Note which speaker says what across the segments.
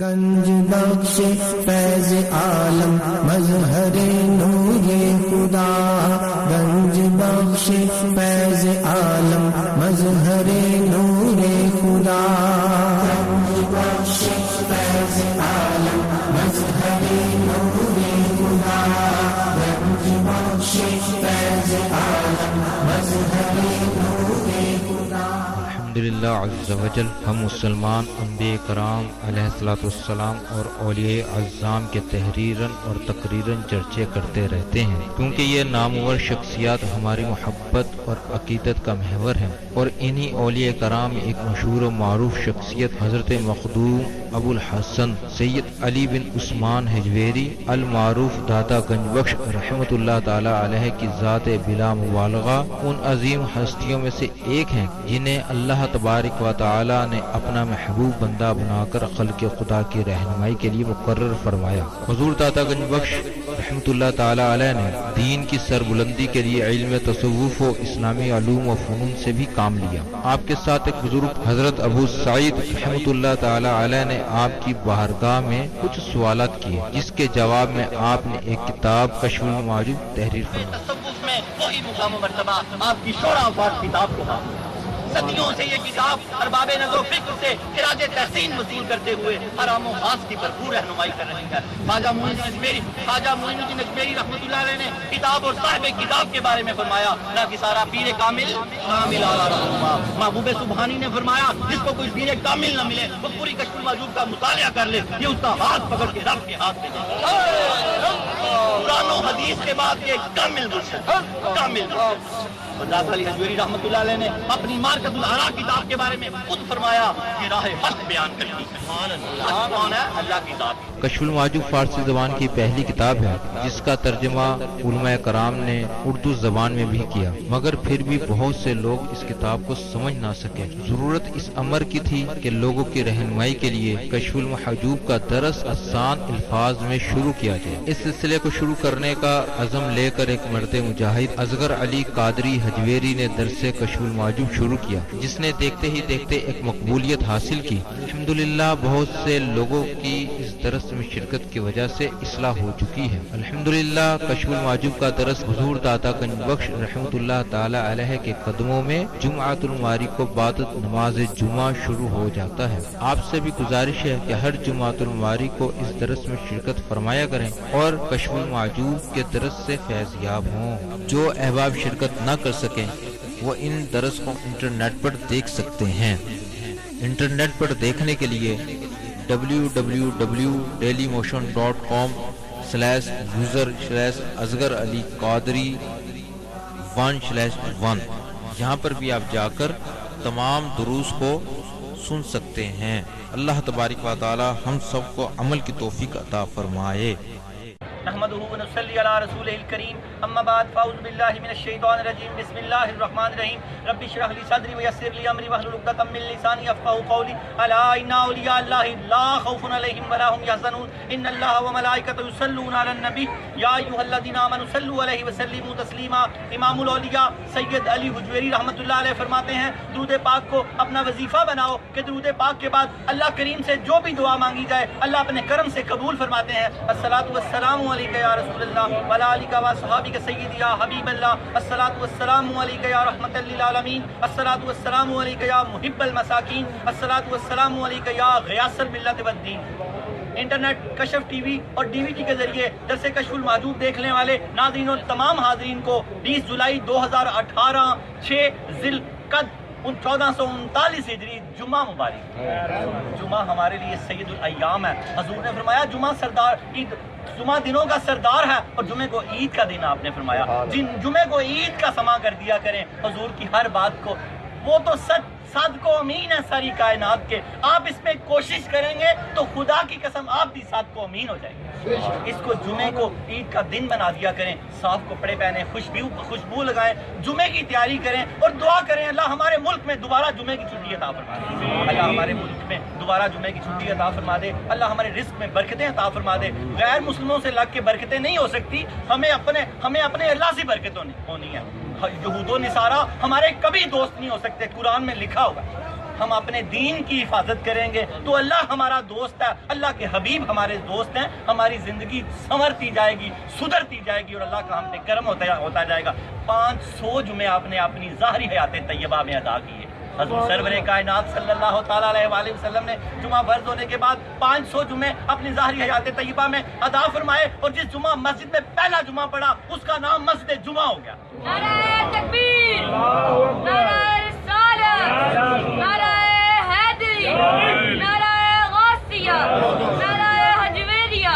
Speaker 1: گنج بخش فیض عالم مظہر نور خدا، گنج بخش فیض عالم مظہر نور خدا، گنج بخش فیض عالم مظہر نور خدا، گنج بخش فیض عالم مظہر نور خدا۔
Speaker 2: الحمدللہ عز وجل، ہم مسلمان انبیاء کرام علیہ الصلوۃ والسلام اور اولیاء اعظام کے تحریراً اور تقریراً چرچے کرتے رہتے ہیں، کیونکہ یہ نامور شخصیات ہماری محبت اور عقیدت کا محور ہیں، اور انہی اولیاء کرام میں ایک مشہور و معروف شخصیت حضرت مخدوم ابو الحسن سید علی بن عثمان حجویری المعروف داتا گنج بخش رحمۃ اللہ تعالی علیہ کی ذات بلا مبالغہ ان عظیم ہستیوں میں سے ایک ہیں جنہیں اللہ تبارک و تعالی نے اپنا محبوب بندہ بنا کر خلق خدا کی رہنمائی کے لیے مقرر فرمایا۔ حضور داتا گنج بخش رحمۃ اللہ تعالی علیہ نے دین کی سربلندی کے لیے علم تصوف و اسلامی علوم و فنون سے بھی کام لیا۔ آپ کے ساتھ ایک بزرگ حضرت ابو سعید رحمۃ اللہ تعالی علیہ نے آپ کی بارگاہ میں کچھ سوالات کیے، جس کے جواب میں آپ نے ایک کتاب کشف المعجوب تحریر فرمائی۔
Speaker 3: تصوف میں وہی مقام و مرتبہ آپ کی شورا آفات کتاب کو حاصل ہے۔ صدیوں سے یہ کتاب ارباب نظر و فکر سے خراج تحسین وصول کرتے ہوئے حرام و خاص کی بھرپور رہنمائی کر رہی ہے۔ خواجہ معین الدین اجمیری رحمۃ اللہ علیہ نے کتاب اور صاحب کتاب کے بارے میں فرمایا، نہ کہ سارا پیر کامل اعلیٰ رہنما۔ محبوب سبحانی نے فرمایا، جس کو کوئی پیر کامل نہ ملے وہ پوری کشف المعجوب کا مطالعہ کر لے، یہ اس کا ہاتھ پکڑ کے رب کے ہاتھ میں دے۔ قرآن و حدیث کے بعد یہ کامل مرشد، کامل مرشد۔ داتا علی حجویری رحمۃ اللہ علیہ نے اپنی مارکت الآراء کتاب کے بارے میں خود فرمایا کہ راہ حق بیان کرتی ہے۔ حق کون ہے؟ اللہ کی ذات۔
Speaker 2: کشف المعجوب فارسی زبان کی پہلی کتاب ہے جس کا ترجمہ علماء کرام نے اردو زبان میں بھی کیا، مگر پھر بھی بہت سے لوگ اس کتاب کو سمجھ نہ سکے۔ ضرورت اس امر کی تھی کہ لوگوں کی رہنمائی کے لیے کشف المحجوب کا درس آسان الفاظ میں شروع کیا جائے۔ اس سلسلے کو شروع کرنے کا عزم لے کر ایک مرد مجاہد اصغر علی قادری حجویری نے درس کشف المعجوب شروع کیا، جس نے دیکھتے ہی دیکھتے ایک مقبولیت حاصل کی۔ الحمدللہ بہت سے لوگوں کی اس درس میں شرکت کی وجہ سے اصلاح ہو چکی ہے۔ الحمدللہ کشف المعجوب کا درس حضور داتا گنج بخش رحمۃ اللہ تعالی علیہ کے قدموں میں جمعۃ المواری کو بعد نماز جمعہ شروع ہو جاتا ہے۔ آپ سے بھی گزارش ہے کہ ہر جمعۃ المواری کو اس درس میں شرکت فرمایا کریں اور کشف المعجوب کے درس سے فیض یاب ہوں۔ جو احباب شرکت نہ کر سکیں وہ ان درس کو انٹرنیٹ پر دیکھ سکتے ہیں۔ انٹرنیٹ پر دیکھنے کے لیے www.dailymotion.com/user/اصغر علی قادری 1/1 یہاں پر بھی آپ جا کر تمام دروس کو سن سکتے ہیں۔ اللہ تبارک و تعالی ہم سب کو عمل کی توفیق عطا فرمائے۔
Speaker 3: نحمدہ ونصلی علی رسولہ الکریم، اما بعد فاعوذ باللہ من الشیطان الرجیم، بسم اللہ الرحمن الرحیم۔ رب اشرح لی صدری ویسر لی امری واحلل عقدۃ من لسانی یفقهوا قولی۔ الا ان اولیاء اللہ لا خوف علیہم ولا هم یحزنون، ان اللہ وملائکتہ یصلون علی النبی یا ایھا الذین آمنوا صلوا علیہ وسلموا تسلیما۔ امام الاولیاء سید علی حجویری رحمۃ اللہ علیہ فرماتے ہیں، درود پاک کو اپنا وظیفہ بناؤ کہ درود پاک کے بعد اللہ کریم سے جو بھی دعا مانگی جائے اللہ اپنے کرم سے قبول فرماتے ہیں۔ الصلاۃ والسلام علیک یا رسول اللہ وعلی آلک و اصحابک سیدی یا حبیب اللہ، الصلاۃ والسلام علیک یا رحمۃ للعالمین، الصلاۃ والسلام علیک یا محب المساکین، الصلاۃ والسلام علیک یا غیاث الملت والدین۔ انٹرنیٹ، کشف ٹی وی اور ڈی وی ڈی کے ذریعے درس کشف المعجوب دیکھنے والے ناظرین اور تمام حاضرین کو 20 جولائی 2018 6 ذی القعدہ 1439 ہجری جمعہ مبارک۔ جمعہ ہمارے لیے سید الایام ہے۔ حضور نے فرمایا جمعہ دنوں کا سردار ہے، اور جمعے کو عید کا دن آپ نے فرمایا۔ جمعے کو عید کا سما کر دیا کریں حضور کی ہر بات کو، وہ تو صادق و امین ہے ساری کائنات کے۔ آپ اس میں کوشش کریں گے تو خدا کی قسم آپ بھی صادق و امین ہو جائیں گے۔ اس کو جمعے کو عید کا دن بنا دیا کریں، صاف کپڑے پہنیں، خوشبو لگائیں، جمعے کی تیاری کریں اور دعا کریں اللہ ہمارے ملک میں دوبارہ جمعے کی چھٹی عطا فرما دے، اللہ ہمارے ملک میں دوبارہ جمعے کی چھٹی عطا فرما دے، اللہ ہمارے رزق میں برکتیں عطا فرما دے۔ غیر مسلموں سے لگ کے برکتیں نہیں ہو سکتی، ہمیں اپنے اللہ سے برکت ہونی ہے۔ یہود و نصارہ ہمارے کبھی دوست نہیں ہو سکتے، قرآن میں لکھا ہوگا۔ ہم اپنے دین کی حفاظت کریں گے تو اللہ ہمارا دوست ہے، اللہ کے حبیب ہمارے دوست ہیں، ہماری زندگی سنورتی جائے گی، سدھرتی جائے گی اور اللہ کا ہم پہ کرم ہوتا جائے گا۔ 500 جمعے آپ نے اپنی ظاہری حیات طیبہ میں ادا کیے۔ حضور سرور کائنات صلی اللہ تعالیٰ علیہ وآلہ وسلم نے جمعہ فرض ہونے کے بعد 500 جمعے اپنی ظاہری حیات طیبہ میں ادا فرمائے، اور جس جمعہ مسجد میں پہلا جمعہ پڑا اس کا نام مسجد جمعہ ہو گیا۔
Speaker 4: نعرہ تکبیر، نعرہ رسالت، نعرہ حیدری، نعرہ غوثیہ، نعرہ حجویریہ۔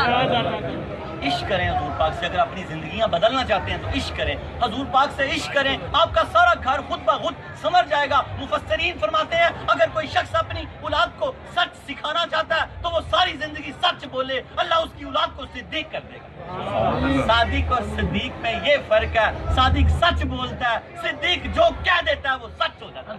Speaker 3: عشق کریں حضور پاک سے، اگر اپنی زندگیاں بدلنا چاہتے ہیں تو عشق کریں، حضور پاک سے عشق کریں، آپ کا سارا گھر خود بخود سنور جائے گا۔ مفسرین فرماتے ہیں اگر کوئی شخص اپنی اولاد کو سچ سکھانا چاہتا ہے تو وہ ساری زندگی سچ بولے، اللہ اس کی اولاد کو صدیق کر دے گا۔ صادق اور صدیق میں یہ فرق ہے، صادق سچ بولتا ہے، صدیق جو کہہ دیتا ہے وہ سچ ہو جاتا ہے۔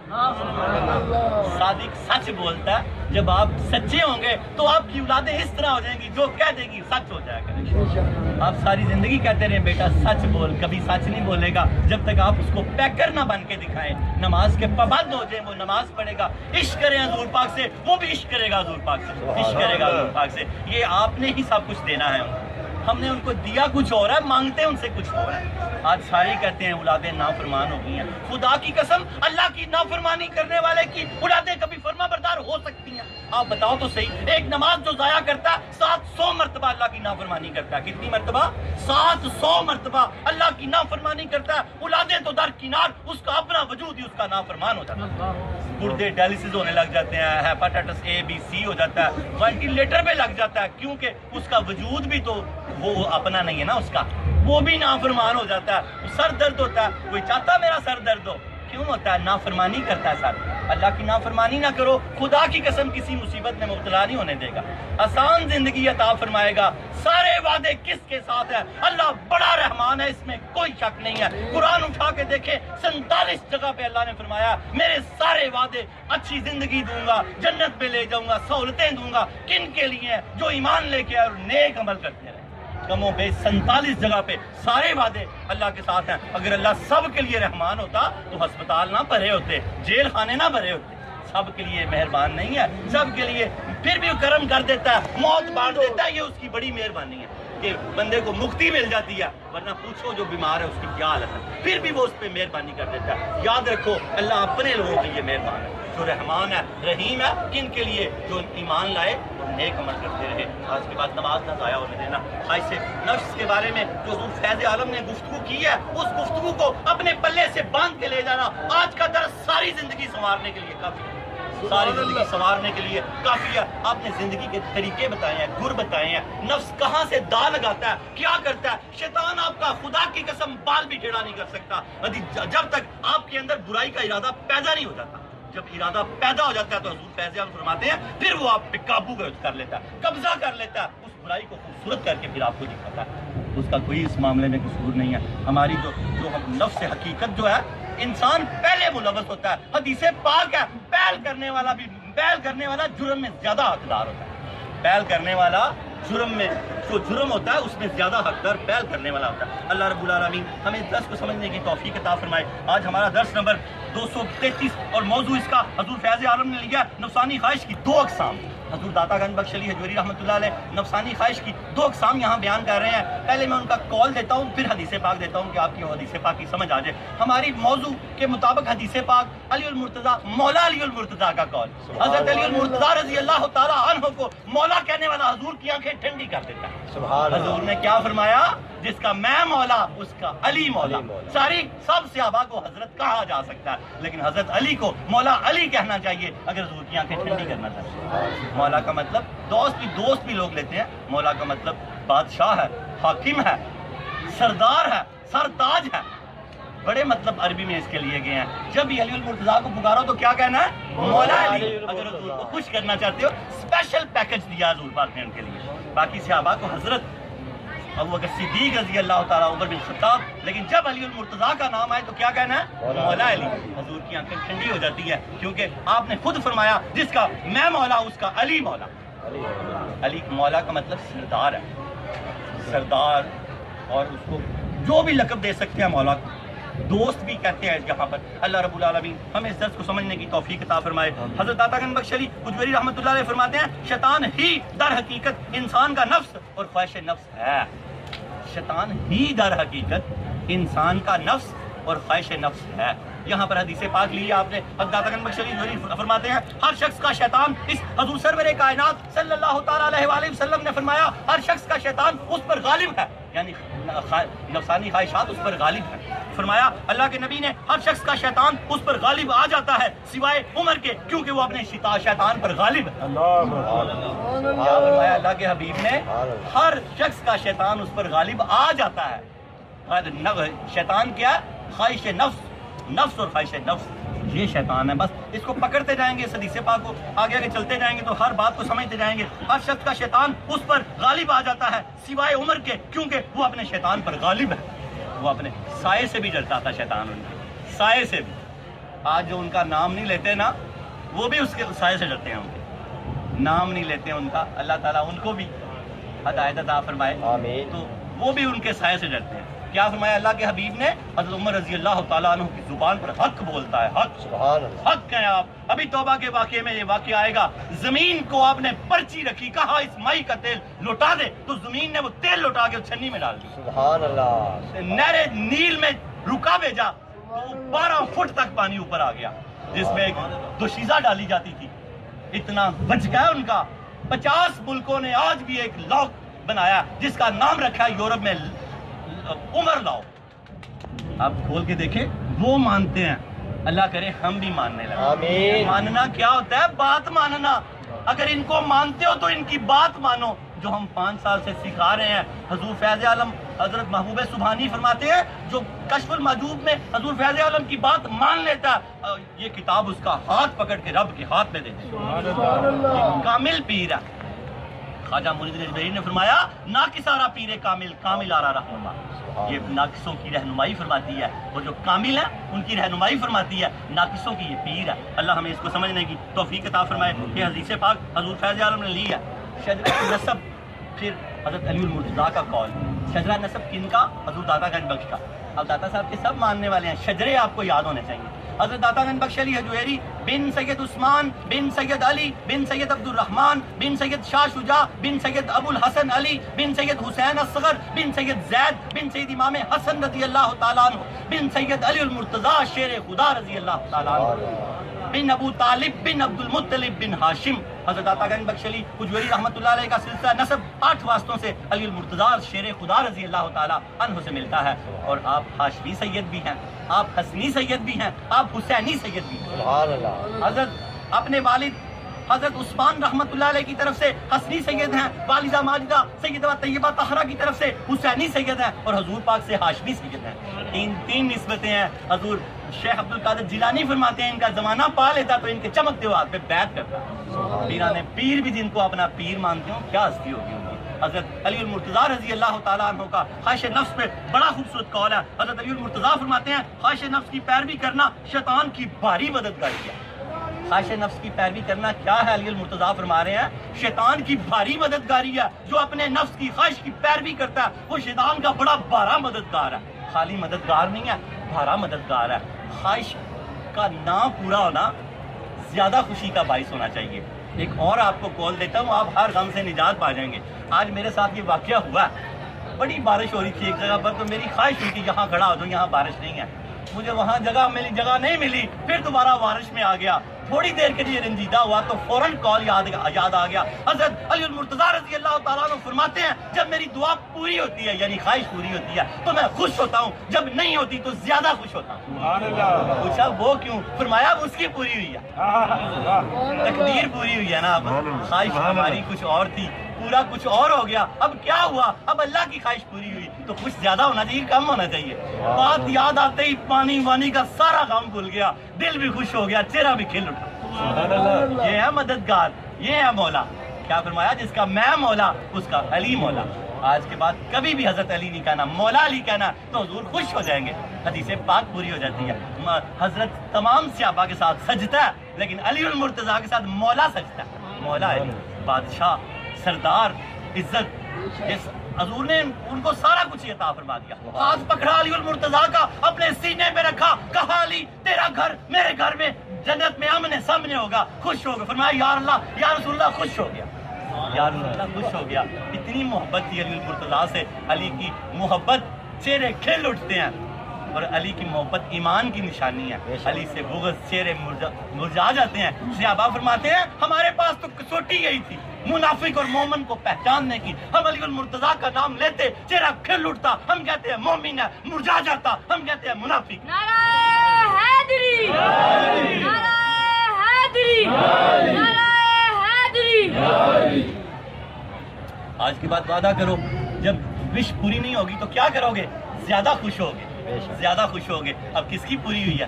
Speaker 3: صادق سچ بولتا ہے، جب آپ سچے ہوں گے تو آپ کی اولادیں اس طرح ہو جائیں گی، جو کہہ دے گی سچ ہو جائے گا۔ آپ ساری زندگی کہتے رہے بیٹا سچ بول، کبھی سچ نہیں بولے گا جب تک آپ اس کو پیکر نہ بن کے دکھائیں۔ نماز کے پابند ہو جائیں، وہ نماز پڑھے گا۔ عشق کریں حضور پاک سے، وہ بھی عشق کرے گا حضور پاک سے، عشق کرے گا حضور پاک سے۔ یہ آپ نے ہی سب کچھ دینا ہے، ہم نے ان کو دیا کچھ اور ہے، مانگتے ہیں ان سے کچھ اور ہے۔ آج سارے کہتے ہیں اولادیں نافرمان ہو گئی ہیں، خدا کی قسم اللہ کی نافرمانی کرنے والے کی اولادیں کبھی فرما بردار ہو سکتی ہیں؟ آپ بتاؤ تو صحیح، ایک نماز جو ضائع کرتا ہے 700 مرتبہ اللہ کی نافرمانی کرتا ہے۔ کتنی مرتبہ؟ 700 مرتبہ اللہ کی نافرمانی کرتا ہے۔ اولادیں تو درکنار، اس کا اپنا وجود ہی اس کا نافرمان ہو جاتا ہے۔ گردے ڈائلسس ہونے لگ جاتے ہیں، ہیپاٹائٹس اے بی سی ہو جاتا ہے، وینٹیلیٹر پہ لگ جاتا ہے، کیونکہ اس کا وجود بھی تو وہ اپنا نہیں ہے نا، اس کا وہ بھی نافرمان ہو جاتا ہے۔ سر درد ہوتا ہے، کوئی چاہتا میرا سر درد ہو؟ کیوں ہوتا ہے؟ نافرمانی کرتا ہے سر۔ اللہ کی نافرمانی نہ کرو، خدا کی قسم کسی مصیبت میں مبتلا نہیں ہونے دے گا، آسان زندگی عطا فرمائے گا۔ سارے وعدے کس کے ساتھ ہیں؟ اللہ بڑا رحمان ہے، اس میں کوئی شک نہیں ہے۔ قرآن اٹھا کے دیکھیں، 47 جگہ پہ اللہ نے فرمایا میرے سارے وعدے، اچھی زندگی دوں گا، جنت میں لے جاؤں گا، سہولتیں دوں گا۔ کن کے لیے ہیں؟ جو ایمان لے کے اور نیک عمل کرتے ہیں۔ کم و بیش 47 جگہ پہ سارے وعدے اللہ کے ساتھ ہیں۔ اگر اللہ سب کے لیے رحمان ہوتا تو ہسپتال نہ بھرے ہوتے، جیل خانے نہ بھرے ہوتے۔ سب کے لیے مہربان نہیں ہے، سب کے لیے پھر بھی کرم کر دیتا ہے، موت بانٹ دیتا ہے، یہ اس کی بڑی مہربانی ہے کہ بندے کو مکتی مل جاتی ہے، ورنہ پوچھو جو بیمار ہے اس کی کیا حالت ہے، پھر بھی وہ اس پہ مہربانی کر دیتا ہے۔ یاد رکھو اللہ اپنے لوگوں کے لیے مہربان ہے، جو رحمان ہے، رحیم ہے، کن کے لیے؟ جو ایمان لائے اور نیک عمل کرتے رہے۔ آج کے بعد نماز نہ ضائع ہونے دینا۔ آج سے نفس کے بارے میں جو حضور فیض عالم نے گفتگو کی ہے، اس گفتگو کو اپنے پلے سے باندھ کے لے جانا۔ آج کا درس ساری زندگی سنوارنے کے لیے کافی ہے، ساری زندگی سنوارنے کے لیے کافی ہے۔ آپ نے زندگی کے طریقے بتائے ہیں، گر بتائے ہیں، نفس کہاں سے دا لگاتا ہے، کیا کرتا ہے۔ شیطان آپ کا خدا کی قسم بال بھی ٹیڑھا نہیں کر سکتا جب تک آپ کے اندر برائی کا ارادہ پیدا نہیں ہو جاتا۔ جب ارادہ پیدا ہو جاتا ہے تو حضور فیض عالم فرماتے ہیں پھر وہ آپ پہ قابو کر لیتا ہے، قبضہ کر لیتا ہے، اس برائی کو خوبصورت کر کے پھر آپ کو دکھاتا ہے۔ اس کا کوئی اس معاملے میں قصور نہیں ہے۔ ہماری جو نفس حقیقت جو ہے، انسان پہلے ملوث ہوتا ہے۔ حدیث پاک ہے پہل کرنے والا جرم میں زیادہ حقدار ہوتا ہے۔ پہل کرنے والا جرم میں جو جرم ہوتا ہے اس میں زیادہ حقدار پہل کرنے والا ہوتا ہے۔ اللہ رب العالمین ہمیں اس درس کو سمجھنے کی توفیق عطا فرمائے۔ آج ہمارا درس نمبر 233 اور موضوع اس کا حضور فیض عالم نے لیا نفسانی خواہش کی 2 اقسام۔ حضور داتا گنج بخش علی حجویری رحمۃ اللہ علیہ نفسانی خواہش کی 2 اقسام یہاں بیان کر رہے ہیں۔ پہلے میں ان کا کال دیتا ہوں، پھر حدیث پاک دیتا ہوں کہ آپ کی حدیث پاک کی سمجھ آ جائے۔ ہماری موضوع کے مطابق حدیث پاک علی المرتضیٰ، مولا علی المرتضیٰ کا کال، حضرت علی المرتضیٰ رضی اللہ تعالیٰ عنہ کو مولا کہنے والا حضور کی آنکھیں ٹھنڈی کر دیتا ہے۔ حضور نے کیا فرمایا؟ جس کا میں مولا اس کا علی مولا۔ سب صحابہ کو حضرت کہا جا سکتا ہے، لیکن حضرت علی کو مولا علی کہنا چاہیے اگر حضور کی آنکھیں ٹھنڈی کرنا چاہیے۔ مولا کا مطلب دوست بھی لوگ لیتے ہیں، مولا کا مطلب بادشاہ ہے، حاکم ہے، سردار ہے، سرتاج ہے، بڑے مطلب عربی میں اس کے لیے گئے ہیں۔ جب بھی علی المرتضیٰ کو پکارو تو کیا کہنا ہے؟ مولا علی۔ اگر حضور کو خوش کرنا چاہتے ہو اسپیشل پیکج دیا حضور پاک نے ان کے لیے۔ باقی صحابہ کو حضرت ابوبکر صدیق رضی اللہ تعالیٰ، عمر بن خطاب، لیکن جب علی المرتضیٰ کا نام آئے تو کیا کہنا ہے؟ مولا علی۔ حضور کی آنکھیں ٹھنڈی ہو جاتی ہے کیونکہ آپ نے خود فرمایا جس کا میں مولا اس کا علی مولا۔ علی مولا کا مطلب سردار ہے، سردار، اور اس کو جو بھی لقب دے سکتے ہیں مولا کو۔ دوست بھی کہتے ہیں یہاں پر. اللہ رب العالمین ہمیں اس درس کو سمجھنے کی توفیق عطا فرمائے. حضرت داتا گنج بخش علی حجویری رحمۃ اللہ علیہ فرماتے ہیں شیطان ہی در حقیقت انسان کا نفس اور خواہش نفس ہے. شیطان ہی در حقیقت انسان کا نفس اور خواہش نفس ہے. یہاں پر حدیث پاک لی آپ نے. حضرت داتا گنج بخش علی فرماتے ہیں ہر شخص کا شیطان, اس حضور سرور کائنات صلی اللہ تعالیٰ علیہ وآلہ وسلم نے فرمایا ہر شخص کا شیطان اس پر غالب ہے, یعنی نفسانی خواہشات اس پر غالب ہیں. فرمایا اللہ کے نبی نے ہر شخص کا شیطان اس پر غالب آ جاتا ہے سوائے عمر کے, کیونکہ وہ اپنے شیطان پر غالب ہے. فرمایا اللہ کے حبیب نے ہر شخص کا شیطان اس پر غالب آ جاتا ہے. شیطان کیا؟ خواہش نفس, نفس اور خواہش نفس یہ شیطان ہے. بس اس کو پکڑتے جائیں گے, اس حدیث پاک کو آگے آگے چلتے جائیں گے تو ہر بات کو سمجھتے جائیں گے. ہر شخص کا شیطان اس پر غالب آ جاتا ہے سوائے عمر کے, کیونکہ وہ اپنے شیطان پر غالب ہے. وہ اپنے سائے سے بھی ڈرتا تھا شیطان, ان کے سائے سے بھی. آج جو ان کا نام نہیں لیتے نا, وہ بھی اس کے سائے سے ڈرتے ہیں. ان کے نام نہیں لیتے ان کا, اللہ تعالیٰ ان کو بھی ہدایت عطا فرمائے. آمین. تو وہ بھی ان کے سائے سے ڈرتے ہیں. کیا فرمایا اللہ کے حبیب نے؟ حضرت عمر رضی اللہ تعالیٰ عنہ کی زبان پر حق بولتا ہے. حق, سبحان اللہ, حق ہے. آپ ابھی توبہ کے واقعے میں یہ واقعہ آئے گا. زمین کو آپ نے پرچی رکھی, کہا اس مائی کا تیل لوٹا دے, تو زمین نے وہ تیل لوٹا کے چھنی میں ڈال دی. سبحان اللہ. نہر نیل میں رکا بھیجا تو 12 فٹ تک پانی اوپر آ گیا, جس میں ایک دوشیزہ ڈالی جاتی تھی. اتنا بچ گیا ان کا. 50 ملکوں نے آج بھی ایک لاک بنایا جس کا نام رکھا ہے یورپ میں عمر لاؤ. آپ کھول کے دیکھیں, وہ مانتے ہیں. اللہ کرے ہم بھی ماننے لگے. آمین. ماننا کیا ہوتا ہے؟ بات ماننا. اگر ان کو مانتے ہو تو ان کی بات مانو, جو ہم 5 سال سے سکھا رہے ہیں. حضور فیض عالم حضرت محبوب سبحانی فرماتے ہیں جو کشف المحجوب میں حضور فیض عالم کی بات مان لیتا ہے, یہ کتاب اس کا ہاتھ پکڑ کے رب کے ہاتھ میں دے دے. کامل پیر ہے. خواجہ مرید اجمیری نے فرمایا ناقصارہ پیر کامل, کامل آرا رہنما. یہ ناقصوں کی رہنمائی فرماتی ہے, اور جو کامل ہیں ان کی رہنمائی فرماتی ہے. ناقصوں کی یہ پیر ہے. اللہ ہمیں اس کو سمجھنے کی توفیق عطا فرمائے. یہ حدیث پاک حضور فیض عالم نے لی ہے. شجرہ نسب, پھر حضرت علی المرتضیٰ کا قول. شجرہ نسب کن کا؟ حضور داتا گنج بخش کا. اب داتا صاحب کے سب ماننے والے ہیں, شجرے آپ کو یاد ہونے چاہیے. حضرت داتا گنج بخش علی حجویری بن سید عثمان بن سید علی بن سید عبد الرحمن بن سید شاہ شجاع بن سید ابو الحسن علی بن سید حسین اصغر بن سید زید بن سید امام حسن رضی اللہ تعالیٰ عنہ بن سید علی المرتضیٰ شیر خدا رضی اللہ تعالیٰ عنہ بن ابو طالب بن عبد المطلب بن ہاشم. حضرت داتا گنج بخش علی حجویری رحمۃ اللہ علیہ کا سلسلہ نسب 8 واسطوں سے علی المرتضیٰ شیر خدا رضی اللہ تعالیٰ عنہ سے ملتا ہے. اور آپ ہاشمی سید بھی ہیں, آپ حسنی سید بھی ہیں, آپ حسینی سید بھی ہیں. سبحان اللہ. حضرت اپنے والد حضرت عثمان رحمۃ اللہ علیہ کی طرف سے حسنی سید ہیں, والدہ ماجدہ سیدہ طیبہ طاہرہ کی طرف سے حسینی سید ہیں, اور حضور پاک سے ہاشمی سید ہیں. تین نسبتیں ہیں. حضور شیخ عبد القادر جیلانی فرماتے ہیں ان کا زمانہ پا لیتا تو ان کے چمکتے ہوئے ہاتھ پہ بیعت کرتا. پیرانے پیر بھی جن کو اپنا پیر مانتے ہوں, کیا ہستی ہوگی ان کی. حضرت علی المرتضیٰ رضی اللہ تعالیٰ عنہ کا خواہش نفس پہ بڑا خوبصورت قول ہے. حضرت علی المرتضیٰ فرماتے ہیں خواہش نفس کی پیروی کرنا شیطان کی بھاری مددگاری ہے. خواہش نفس کی پیروی کرنا کیا ہے؟ علی المرتضیٰ فرما رہے ہیں شیطان کی بھاری مددگاری ہے. جو اپنے نفس کی خواہش کی پیروی کرتا ہے وہ شیطان کا بڑا بھارا مددگار ہے. خالی مددگار نہیں ہے, بھارا مددگار ہے. خواہش کا نام پورا ہونا زیادہ خوشی کا باعث ہونا چاہیے. ایک اور آپ کو کال دیتا ہوں, آپ ہر غم سے نجات پا جائیں گے. آج میرے ساتھ یہ واقعہ ہوا ہے. بڑی بارش ہو رہی تھی ایک جگہ پر, تو میری خواہش ہوئی کہ یہاں کھڑا ہو جاؤں, یہاں بارش نہیں ہے. مجھے وہاں جگہ نہیں ملی. پھر دوبارہ بارش میں آ گیا. تھوڑی دیر کے لیے رنجیدہ ہوا تو فوراً کال یاد آ گیا. حضرت علی المرتضیٰ رضی اللہ تعالیٰ عنہ فرماتے ہیں جب میری دعا پوری ہوتی ہے, یعنی خواہش پوری ہوتی ہے, تو میں خوش ہوتا ہوں. جب نہیں ہوتی تو زیادہ خوش ہوتا ہوں. پوچھا وہ کیوں؟ فرمایا اب اس کی پوری ہوئی ہے, تقدیر پوری ہوئی ہے نا. اب خواہش ہماری کچھ اور تھی, پورا کچھ اور ہو گیا. اب کیا ہوا؟ اب اللہ کی خواہش پوری ہوئی تو خوش زیادہ ہونا چاہیے, کم ہونا چاہیے. بات یاد آتے ہی پانی وانی کا سارا غم بھول گیا, دل بھی خوش ہو گیا, چہرہ بھی کھل اٹھا. یہ ہے مددگار, یہ ہے مولا. کیا فرمایا جس کا میں مولا اس کا علی مولا. آج کے بعد کبھی بھی حضرت علی نہیں کہنا, مولا علی کہنا تو حضور خوش ہو جائیں گے. حدیث پاک پوری ہو جاتی ہے. حضرت تمام صحابہ کے ساتھ سجدہ ہے, لیکن علی المرتضیٰ کے ساتھ مولا سجدہ ہے. مولا علی, بادشاہ, سردار, عزت, جس حضور نے ان کو سارا کچھ عطا فرما دیا. ہاتھ پکڑا علی المرتضیٰ کا, اپنے سینے پہ رکھا, کہا علی تیرا گھر میرے گھر میں جنت میں آمنے سامنے ہوگا, خوش ہوگا. فرمایا یا اللہ یا رسول اللہ, خوش ہو گیا, یا رسول اللہ خوش ہو گیا. اتنی محبت تھی علی المرتضیٰ سے. علی کی محبت چہرے کھل اٹھتے ہیں, اور علی کی محبت ایمان کی نشانی ہے. علی سے بغض چہرے مرجھا جاتے ہیں. صحابہ فرماتے ہیں ہمارے پاس تو کسوٹی یہی تھی منافق اور مومن کو پہچاننے کی. ہم علی المرتضیٰ کا نام لیتے چہرہ کھل اٹھتا, ہم کہتے ہیں مومن ہے, مرجھا جاتا ہم کہتے ہیں منافق.
Speaker 4: نعرہ حیدری, نعرہ حیدری, نعرہ حیدری.
Speaker 3: آج کی بات وعدہ کرو, جب وش پوری نہیں ہوگی تو کیا کرو گے؟ زیادہ خوش ہوگے, زیادہ خوش ہوگے. اب کس کی پوری ہوئی ہے؟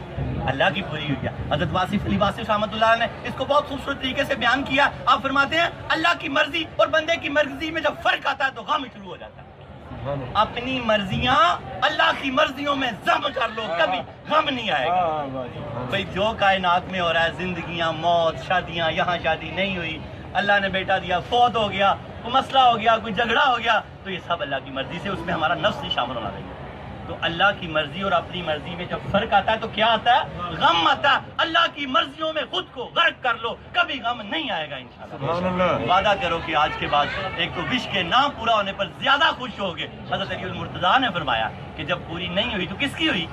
Speaker 3: اللہ کی پوری ہوئی ہے. حضرت واصف علی واصف رحمۃ اللہ علیہ نے اس کو بہت خوبصورت طریقے سے بیان کیا. آپ فرماتے ہیں اللہ کی مرضی اور بندے کی مرضی میں جب فرق آتا ہے تو غم شروع ہو جاتا ہے. اپنی مرضیاں اللہ کی مرضیوں میں ضم کر لو, کبھی غم نہیں آئے گا. بھئی جو کائنات میں ہو رہا ہے, زندگیاں, موت, شادیاں, یہاں شادی نہیں ہوئی, اللہ نے بیٹا دیا, فوت ہو گیا, کوئی مسئلہ ہو گیا, کوئی جھگڑا ہو گیا, تو یہ سب اللہ کی مرضی سے, اس میں ہمارا نفس نہیں شامل ہونا چاہیے. تو اللہ کی مرضی اور اپنی مرضی میں جب فرق آتا ہے تو کیا آتا ہے؟ غم آتا ہے. اللہ کی مرضیوں میں خود کو غرق کر لو, کبھی غم نہیں آئے گا انشاءاللہ. وعدہ کرو کہ آج کے بعد ایک تو وش کے نہ پورا ہونے پر زیادہ خوش ہوگے. حضرت علی المرتضیٰ نے فرمایا کہ جب پوری نہیں ہوئی تو کس کی ہوئی؟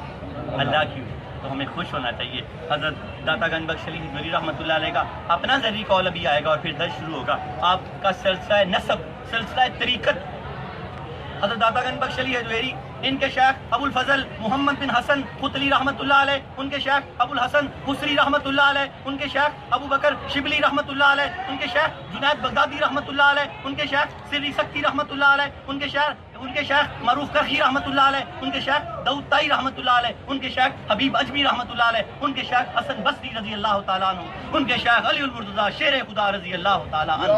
Speaker 3: اللہ کی ہوئی. تو ہمیں خوش ہونا چاہیے. حضرت داتا گنج بخش علی حجویری رحمۃ اللہ علیہ کا اپنا ذری قول ابھی آئے گا اور پھر درس شروع ہوگا. آپ کا سلسلہ نسب, سلسلہ طریقت, حضرت داتا گنج بخش علی حجویری, ان کے شیخ ابو الفضل محمد بن حسن قطلی رحمۃ اللہ علیہ, ان کے شیخ ابو الحسن حسری رحمۃ اللہ علیہ, ان کے شیخ ابو بکر شبلی رحمۃ اللہ علیہ, ان کے شیخ جنید بغدادی رحمۃ اللہ علیہ, ان کے شیخ سری سکتی رحمۃ اللہ علیہ, ان کے شیخ معروف کرخی رحمۃ اللہ علیہ, ان کے شیخ داؤد طائی رحمۃ اللہ علیہ, ان کے شیخ حبیب اجمی رحمۃ اللہ علیہ, ان کے شیخ حسن بصری رضی اللہ تعالیٰ عنہ, ان کے شیخ علی المرتضیٰ شیر خدا رضی اللہ تعالیٰ عنہ.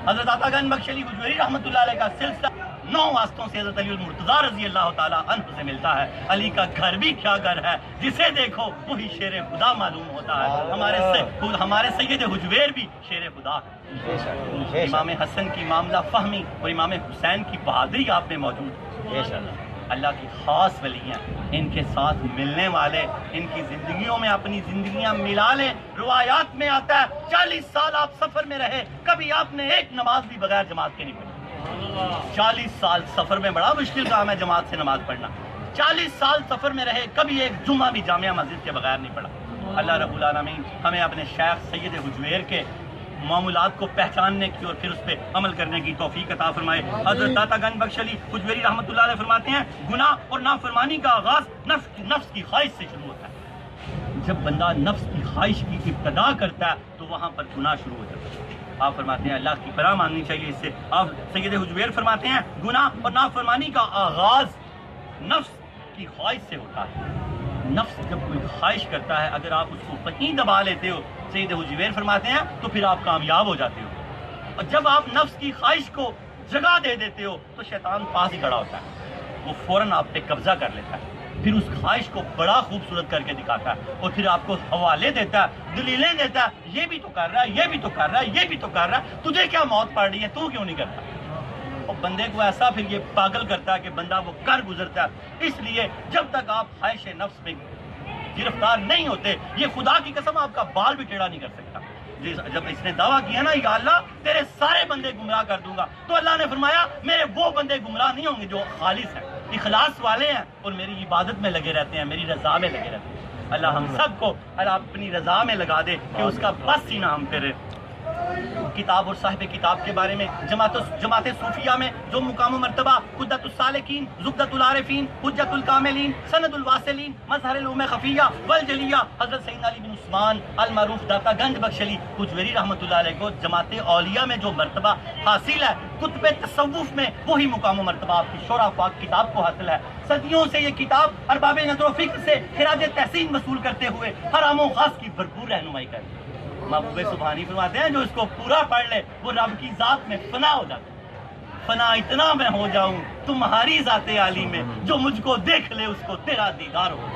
Speaker 3: حضرت داتا گنج بخش علی حجویری رحمۃ اللہ علیہ کا سلسلہ 9 واسطوں سے حضرت علی المرتضیٰ رضی اللہ تعالیٰ عنہ سے ملتا ہے. علی کا گھر بھی کیا گھر ہے, جسے دیکھو وہی شیر خدا معلوم ہوتا ہے. ہمارے سید حجویر بھی شیر خدا ہے. امام حسن کی معاملہ فہمی اور امام حسین کی بہادری آپ میں موجود ہے. اللہ کی خاص ولی ہیں, ان کے ساتھ ملنے والے ان کی زندگیوں میں اپنی زندگیاں ملا لیں. روایات میں آتا ہے 40 سال آپ سفر میں رہے, کبھی آپ نے ایک نماز بھی بغیر جماعت کے نہیں پڑھی. 40 سال سفر میں, بڑا مشکل کام ہے جماعت سے نماز پڑھنا. 40 سال سفر میں رہے, کبھی ایک جمعہ بھی جامعہ مسجد کے بغیر نہیں پڑھا. اللہ رب العالمین ہمیں اپنے شیخ سید حجویر کے معاملات کو پہچاننے کی اور پھر اس پہ عمل کرنے کی توفیق عطا فرمائے. حضرت داتا گنج بخش علی حجویری رحمۃ اللہ علیہ فرماتے ہیں گناہ اور نافرمانی کا آغاز نفس کی خواہش سے شروع ہوتا ہے. جب بندہ نفس کی خواہش کی ابتدا کرتا ہے تو وہاں پر گناہ شروع ہو جاتا ہے. آپ فرماتے ہیں اللہ کی پناہ مانگنی چاہیے اس سے. آپ سید حجویر فرماتے ہیں گناہ اور نافرمانی کا آغاز نفس کی خواہش سے ہوتا ہے. نفس جب کوئی خواہش کرتا ہے, اگر آپ اس کو کہیں دبا لیتے ہو, سید حجویر فرماتے ہیں, تو پھر آپ کامیاب ہو جاتے ہو. اور جب آپ نفس کی خواہش کو جگہ دے دیتے ہو تو شیطان پاس ہی کھڑا ہوتا ہے, وہ فوراً آپ پہ قبضہ کر لیتا ہے. پھر اس خواہش کو بڑا خوبصورت کر کے دکھاتا ہے اور پھر آپ کو حوالے دیتا ہے, دلیلیں دیتا ہے, یہ بھی تو کر رہا ہے, یہ بھی تو کر رہا ہے, یہ بھی تو کر رہا ہے, تجھے کیا موت پڑ رہی ہے, تو کیوں نہیں کرتا. اور بندے کو ایسا پھر یہ پاگل کرتا ہے کہ بندہ وہ کر گزرتا ہے. اس لیے جب تک آپ خواہش نفس میں گرفتار نہیں ہوتے, یہ خدا کی قسم آپ کا بال بھی ٹیڑھا نہیں کر سکتا. جب اس نے دعویٰ کیا نا یا اللہ تیرے سارے بندے گمراہ کر دوں گا, تو اللہ نے فرمایا میرے وہ بندے گمراہ نہیں ہوں گے جو خالص ہیں, اخلاص والے ہیں اور میری عبادت میں لگے رہتے ہیں, میری رضا میں لگے رہتے ہیں. اللہ ہم سب کو اللہ اپنی رضا میں لگا دے کہ اس کا بس ہی نہ ہم پھر. کتاب اور صاحب کتاب کے بارے میں جماعت صوفیہ میں جو مقام و مرتبہ قدت السالکین, زبدۃ العارفین, حجت الکاملین, سند الواصلین, مظہر العلوم خفیہ والجلیہ حضرت سیدنا علی بن عثمان المعروف داتا گنج بخش علی حجویری رحمۃ اللہ علیہ کو جماعت اولیاء میں جو مرتبہ حاصل ہے, کتب تصوف میں وہی مقام و مرتبہ آپ کی شورا پاک کتاب کو حاصل ہے. صدیوں سے یہ کتاب ارباب نظر و فکر سے خراج تحسین وصول کرتے ہوئے حرام و خاص کی بھرپور رہنمائی کرتی ہے. محبوب سبحانی فرماتے ہیں جو اس کو پورا پڑھ لے وہ رب کی ذات میں فنا ہو جاتا ہے. فنا اتنا میں ہو جاؤں تمہاری ذات عالی میں, جو مجھ کو دیکھ لے اس کو تیرا دیدار ہو.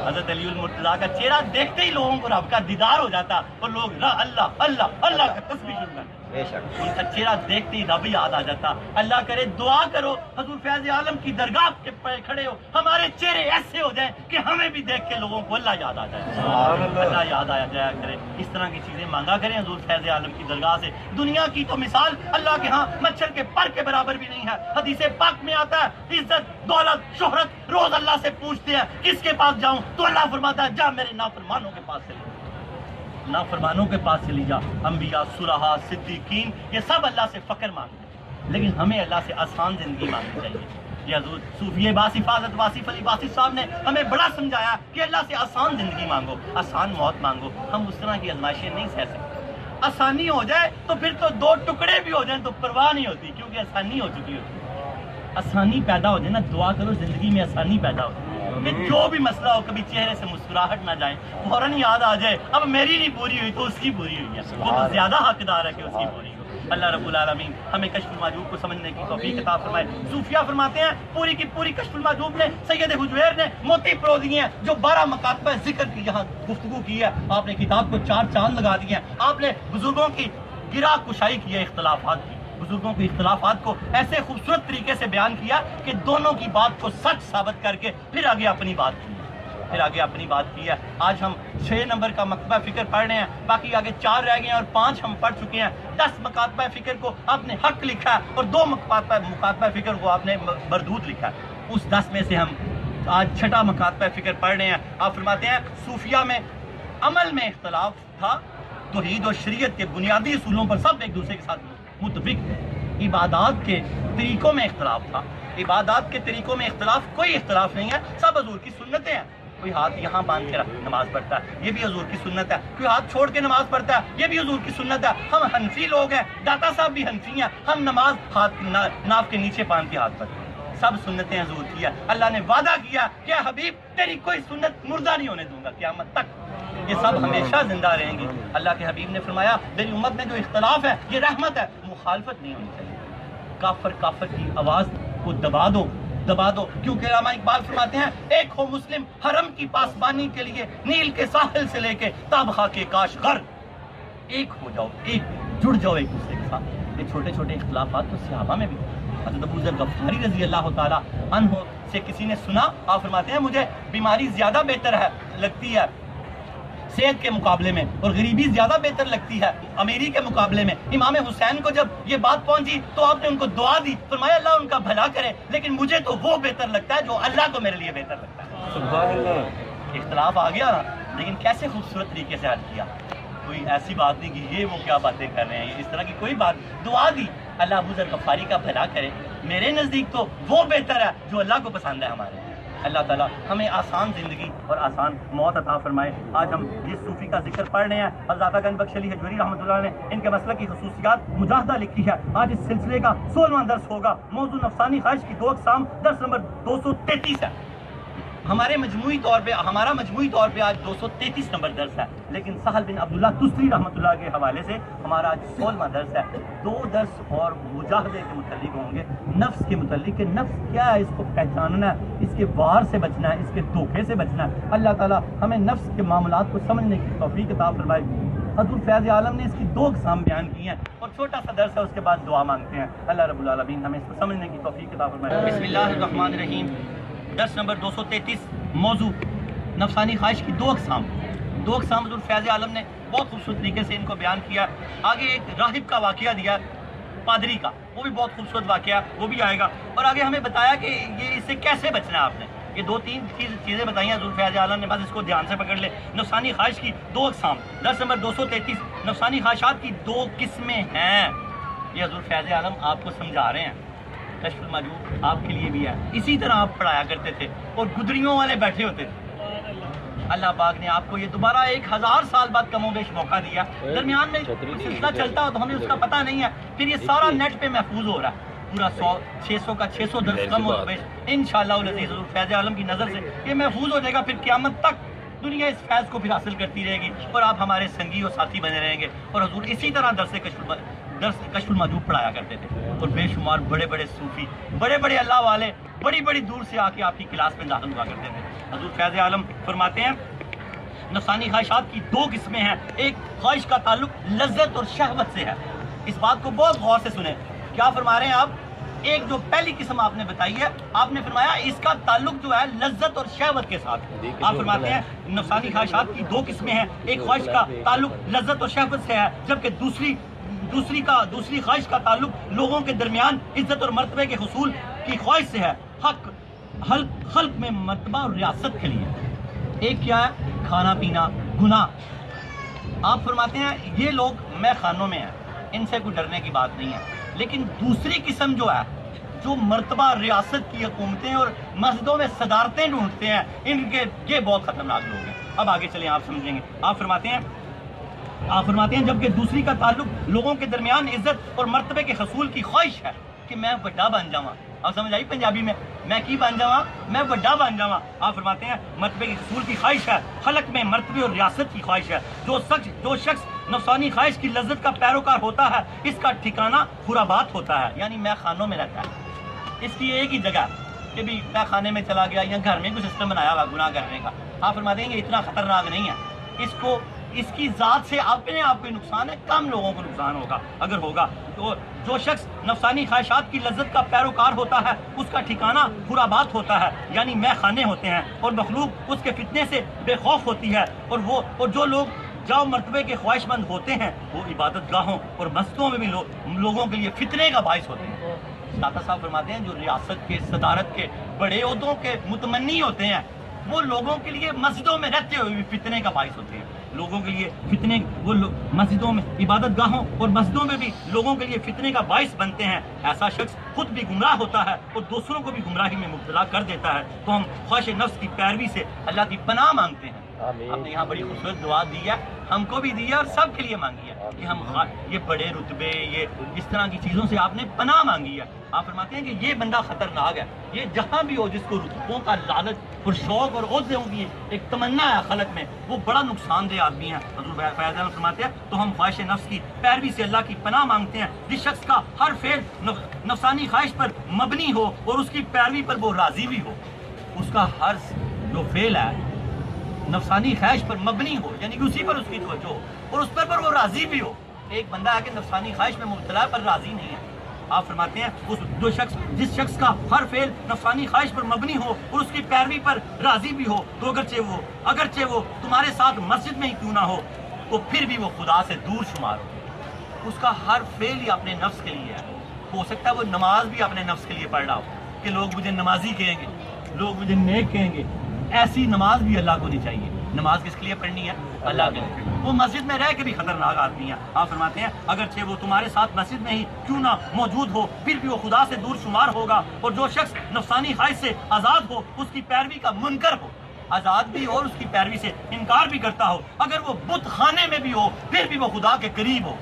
Speaker 3: حضرت علی المرتضیٰ کا چہرہ دیکھتے ہی لوگوں کو رب کا دیدار ہو جاتا اور لوگ اللہ اللہ اللہ کا تسبیح شروع کرتے. ان کا چہرہ دیکھتے ہی رب یاد آ جاتا. اللہ کرے دعا کرو حضور فیض عالم کی درگاہ کے کھڑے ہو, ہمارے چہرے ایسے ہو جائیں کہ ہمیں بھی دیکھ کے لوگوں کو اللہ یاد آ جائے, اللہ یاد آیا جایا کرے. اس طرح کی چیزیں مانگا کریں حضور فیض عالم کی درگاہ سے. دنیا کی تو مثال اللہ کے ہاں مچھر کے پر کے برابر بھی نہیں ہے. حدیث پاک میں آتا ہے عزت دولت شہرت روز اللہ سے پوچھتے ہیں کس کے پاس جاؤں, تو اللہ فرماتا ہے جا میرے نافرمانوں کے پاس چلے, نافرمانوں کے پاس چلی جا. انبیاء صلحاء صدیقین یہ سب اللہ سے فقر مانگتے ہیں, لیکن ہمیں اللہ سے آسان زندگی مانگنی چاہیے. یہ حضور صوفی باسی حضرت واصف علی باسی صاحب نے ہمیں بڑا سمجھایا کہ اللہ سے آسان زندگی مانگو, آسان موت مانگو. ہم اس طرح کی آزمائشیں نہیں سہ سکتے. آسانی ہو جائے تو پھر تو دو ٹکڑے بھی ہو جائیں تو پرواہ نہیں ہوتی, کیونکہ آسانی ہو چکی ہوتی ہے. آسانی پیدا ہو جائے نا, دعا کرو زندگی میں آسانی پیدا ہو جائے کہ جو بھی مسئلہ ہو کبھی چہرے سے مسکراہٹ نہ جائے, فوراً یاد آ جائے اب میری نہیں پوری ہوئی تو اس کی پوری ہوئی ہے, وہ تو زیادہ حقدار ہے کہ اس کی پوری ہو. اللہ رب العالمین ہمیں کشف المحجوب کو سمجھنے کی توفیق عطا فرمائے. صوفیہ فرماتے ہیں پوری کی پوری کشف المحجوب نے سید حجویر نے موتی پرو دیے ہیں, جو 12 مکاتبہ ذکر کی یہاں گفتگو کی ہے. آپ نے کتاب کو 4 چاند لگا دیے ہیں. آپ نے بزرگوں کی گرا کشائی کی ہے, اختلافات کی, بزرگوں کے اختلافات کو ایسے خوبصورت طریقے سے بیان کیا کہ دونوں کی بات کو سچ ثابت کر کے پھر آگے اپنی بات کی ہے. آج ہم 6 نمبر کا مکتبہ فکر پڑھ رہے ہیں, باقی آگے 4 رہ گئے ہیں اور 5 ہم پڑھ چکے ہیں. 10 مکاتبہ فکر کو آپ نے حق لکھا ہے اور 2 مکاتبہ فکر کو آپ نے مردود لکھا ہے. اس 10 میں سے ہم آج 6واں مکاتبہ فکر پڑھ رہے ہیں. آپ فرماتے ہیں صوفیہ میں عمل میں اختلاف تھا, توحید و شریعت کے بنیادی اصولوں پر سب ایک دوسرے کے ساتھ متفق تھے. عبادات کے طریقوں میں اختلاف تھا, عبادات کے طریقوں میں اختلاف کوئی اختلاف نہیں ہے, سب حضور کی سنتیں ہیں. کوئی ہاتھ یہاں باندھ کے نماز پڑھتا ہے, یہ بھی حضور کی سنت ہے. کوئی ہاتھ چھوڑ کے نماز پڑھتا ہے, یہ بھی حضور کی سنت ہے. ہم حنفی لوگ ہیں, داتا صاحب بھی حنفی ہیں, ہم نماز ہاتھ ناف کے نیچے باندھ کے ہاتھ پڑھتے ہیں. سب سنتیں حضور کی ہے. اللہ نے وعدہ کیا کہ حبیب تیری کوئی سنت مردہ نہیں ہونے دوں گا قیامت تک, یہ سب ہمیشہ زندہ رہیں گی. اللہ کے حبیب نے فرمایا میری امت میں جو اختلاف ہے یہ رحمت ہے, مخالفت نہیں ہونی چاہیے. کافر کی آواز کو دبا دو, کیونکہ علامہ اقبال فرماتے ہیں ایک ہو مسلم حرم کی پاسبانی کے لیے نیل کے ساحل سے لے کے تابخا کے کاشغر. ایک ہو جاؤ, ایک جڑ جاؤ ایک دوسرے کے ساتھ. یہ چھوٹے چھوٹے اختلافات تو صحابہ میں بھی تھے. حضرت ابو ذر غفاری رضی اللہ تعالی عنہ سے کسی نے سنا, آپ فرماتے ہیں مجھے بیماری زیادہ بہتر لگتی ہے صحت کے مقابلے میں, اور غریبی زیادہ بہتر لگتی ہے امیری کے مقابلے میں. امام حسین کو جب یہ بات پہنچی تو آپ نے ان کو دعا دی, فرمایا اللہ ان کا بھلا کرے, لیکن مجھے تو وہ بہتر لگتا ہے جو اللہ کو میرے لیے بہتر لگتا ہے. سبحان اللہ. اختلاف آ گیا نا, لیکن کیسے خوبصورت طریقے سے حل کیا. کوئی ایسی بات نہیں کہ یہ وہ کیا باتیں کر رہے ہیں, اس طرح کی کوئی بات. دعا دی اللہ ابو ذر غفاری کا بھلا کرے, میرے نزدیک تو وہ بہتر ہے جو اللہ کو پسند ہے ہمارے. اللہ تعالیٰ ہمیں آسان زندگی اور آسان موت عطا فرمائے. آج ہم جس صوفی کا ذکر پڑھ رہے ہیں حضرت گنج بخش علی حجویری رحمۃ اللہ نے ان کے مسلک کی خصوصیات مجاہدہ لکھی ہے. آج اس سلسلے کا 16واں درس ہوگا. موضوع نفسانی خواہش کی 2 اقسام, درس نمبر 233 ہے. ہمارا مجموعی طور پہ آج 233 نمبر درس ہے, لیکن سہل بن عبداللہ تستری رحمۃ اللہ کے حوالے سے ہمارا آج 16واں درس ہے. 2 درس اور مجاہدے کے متعلق ہوں گے, نفس کے متعلق کہ نفس کیا ہے, اس کو پہچاننا ہے, اس کے وار سے بچنا ہے, اس کے دھوکے سے بچنا ہے. اللہ تعالیٰ ہمیں نفس کے معاملات کو سمجھنے کی توفیق عطا فرمائے. حضور فیض عالم نے اس کی 2 اقسام بیان کی ہیں اور چھوٹا سا درس ہے, اس کے بعد دعا مانگتے ہیں. اللہ رب العالمین ہمیں اس کو سمجھنے کی توفیق عطا فرمائے. بسم اللہ الرحمن الرحیم. درس نمبر 233, موضوع نفسانی خواہش کی 2 اقسام. 2 اقسام حضور فیض عالم نے بہت خوبصورت طریقے سے ان کو بیان کیا. آگے ایک راہب کا واقعہ دیا, پادری کا, وہ بھی بہت خوبصورت واقعہ, وہ بھی آئے گا. اور آگے ہمیں بتایا کہ یہ اس سے کیسے بچنا ہے. آپ نے یہ 2-3 چیزیں بتائی ہیں حضور فیض عالم نے, بس اس کو دھیان سے پکڑ لے. نفسانی خواہش کی 2 اقسام, درس نمبر 233. نفسانی خواہشات کی 2 قسمیں ہیں, یہ حضور فیض عالم آپ کو سمجھا رہے ہیں. کشف المحجوب آپ کے لیے بھی ہے, اسی طرح آپ پڑھایا کرتے تھے اور گدریوں والے بیٹھے ہوتے تھے. اللہ پاک نے آپ کو یہ دوبارہ 1000 سال بعد کم و بیش موقع دیا. درمیان میں سلسلہ چلتا ہو تو ہمیں اس کا پتہ نہیں ہے, پھر یہ سارا نیٹ پہ محفوظ ہو رہا ہے. پورا 100-600 کا 600 درس کم و بیش انشاءاللہ العزیز حضور فیض عالم کی نظر سے یہ محفوظ ہو جائے گا. پھر قیامت تک دنیا اس فیض کو پھر حاصل کرتی رہے گی اور آپ ہمارے سنگی اور ساتھی بنے رہیں گے. اور حضور اسی طرح درس کشف المحجوب پڑھایا کرتے تھے, اور بے شمار بڑے بڑے صوفی, بڑے بڑے اللہ والے بڑی بڑی دور سے آ کے آپ کی کلاس میں داخل ہوا کرتے تھے. حضور فیض عالم فرماتے ہیں نفسانی خواہشات کی 2 قسمیں ہیں. ایک خواہش کا تعلق لذت اور شہوت سے ہے, اس بات کو بہت غور سے سنیں. کیا فرما رہے ہیں آپ؟ ایک جو پہلی قسم آپ نے بتائی ہے، آپ نے فرمایا اس کا تعلق جو ہے لذت اور شہوت کے ساتھ. آپ فرماتے ہیں نفسانی خواہشات کی دو قسمیں ہیں، ایک خواہش کا تعلق لذت اور شہوت سے ہے، جبکہ دوسری خواہش کا تعلق لوگوں کے درمیان عزت اور مرتبے کے حصول کی خواہش سے ہے، خلق میں مرتبہ اور ریاست کے لیے. ایک کیا ہے؟ کھانا پینا، گناہ. آپ فرماتے ہیں یہ لوگ میں خانوں میں ہیں، ان سے کوئی ڈرنے کی بات نہیں ہے. لیکن دوسری قسم جو ہے، جو مرتبہ ریاست کی حکومتیں اور مسجدوں میں صدارتیں ڈھونڈتے ہیں، یہ بہت خطرناک لوگ ہیں. اب آگے چلیں، آپ سمجھیں گے. آپ فرماتے ہیں جبکہ دوسری کا تعلق لوگوں کے درمیان عزت اور مرتبے کے حصول کی خواہش ہے کہ میں بڑا بن جاؤں. آپ سمجھ آئی پنجابی میں کی بن جاؤں؟ میں بڑا بن جاؤں. آپ فرماتے ہیں مرتبے کے حصول کی خواہش ہے، خلق میں مرتبے اور ریاست کی خواہش ہے. جو شخص نفسانی خواہش کی لذت کا پیروکار ہوتا ہے، اس کا ٹھکانہ خرابات ہوتا ہے، یعنی میں خانوں میں رہتا ہے. اس کی ایک ہی جگہ کہ بھی میں خانے میں چلا گیا یا گھر میں کوئی سسٹم بنایا ہوا گناہ کرنے کا. آپ فرماتے ہیں کہ اتنا خطرناک نہیں ہے. اس کی ذات سے اپنے آپ کو نقصان ہے، کم لوگوں کو نقصان ہوگا اگر ہوگا. تو جو شخص نفسانی خواہشات کی لذت کا پیروکار ہوتا ہے، اس کا ٹھکانہ خرابات ہوتا ہے، یعنی میں خانے ہوتے ہیں اور مخلوق اس کے فتنے سے بے خوف ہوتی ہے. اور جو لوگ جاؤ مرتبے کے خواہش مند ہوتے ہیں، وہ عبادت گاہوں اور مسجدوں میں بھی لوگوں کے لیے فتنے کا باعث ہوتے ہیں. داتا صاحب فرماتے ہیں جو ریاست کے، صدارت کے، بڑے عہدوں کے متمنی ہوتے ہیں، وہ لوگوں کے لیے مسجدوں میں رہتے ہوئے بھی فتنے کا باعث ہوتے ہیں. لوگوں کے لیے فتنے، وہ مسجدوں میں، عبادت گاہوں اور مسجدوں میں بھی لوگوں کے لیے فتنے کا باعث بنتے ہیں. ایسا شخص خود بھی گمراہ ہوتا ہے اور دوسروں کو بھی گمراہی میں مبتلا کر دیتا ہے. تو ہم خواہش نفس کی پیروی سے اللہ کی پناہ مانگتے ہیں. ہم نے یہاں بڑی خوبصورت دعا دی ہے، ہم کو بھی دی ہے اور سب کے لیے مانگی ہے کہ ہم یہ بڑے رتبے، یہ اس طرح کی چیزوں سے آپ نے پناہ مانگی ہے. آپ فرماتے ہیں کہ یہ بندہ خطرناک ہے. یہ جہاں بھی ہو، جس کو رتبوں کا لالچ اور شوق اور عہدوں کی ایک تمنا ہے خلق میں، وہ بڑا نقصان دہ آدمی ہے. حضور فیاض احمد فرماتے ہیں تو ہم خواہش نفس کی پیروی سے اللہ کی پناہ مانگتے ہیں. جس شخص کا ہر فعل نفسانی خواہش پر مبنی ہو اور اس کی پیروی پر وہ راضی بھی ہو، اس کا ہر جو فعل ہے نفسانی خواہش پر مبنی ہو، یعنی کہ اسی پر اس کی توجہ ہو اور اس پر وہ راضی بھی ہو. ایک بندہ ہے کہ نفسانی خواہش میں مبتلا پر راضی نہیں ہے. آپ فرماتے ہیں جس شخص کا ہر فعل نفسانی خواہش پر مبنی ہو اور اس کی پیروی پر راضی بھی ہو، تو اگرچہ وہ تمہارے ساتھ مسجد میں ہی کیوں نہ ہو، تو پھر بھی وہ خدا سے دور شمار ہو. اس کا ہر فعل ہی اپنے نفس کے لیے ہے. ہو سکتا ہے وہ نماز بھی اپنے نفس کے لیے پڑھ رہا ہو کہ لوگ مجھے نمازی کہیں گے، لوگ مجھے نیک کہیں گے. ایسی نماز بھی اللہ کو نہیں چاہیے. نماز کس کے لیے پڑھنی ہے؟ اللہ کے لیے. وہ مسجد میں رہ کے بھی خطرناک آدمی ہے. آپ فرماتے ہیں اگرچہ وہ تمہارے ساتھ مسجد میں ہی کیوں نہ موجود ہو، پھر بھی وہ خدا سے دور شمار ہوگا. اور جو شخص نفسانی خواہش سے آزاد ہو، اس کی پیروی کا منکر ہو، آزاد بھی ہو اور اس کی پیروی سے انکار بھی کرتا ہو، اگر وہ بت خانے میں بھی ہو، پھر بھی وہ خدا کے قریب ہو.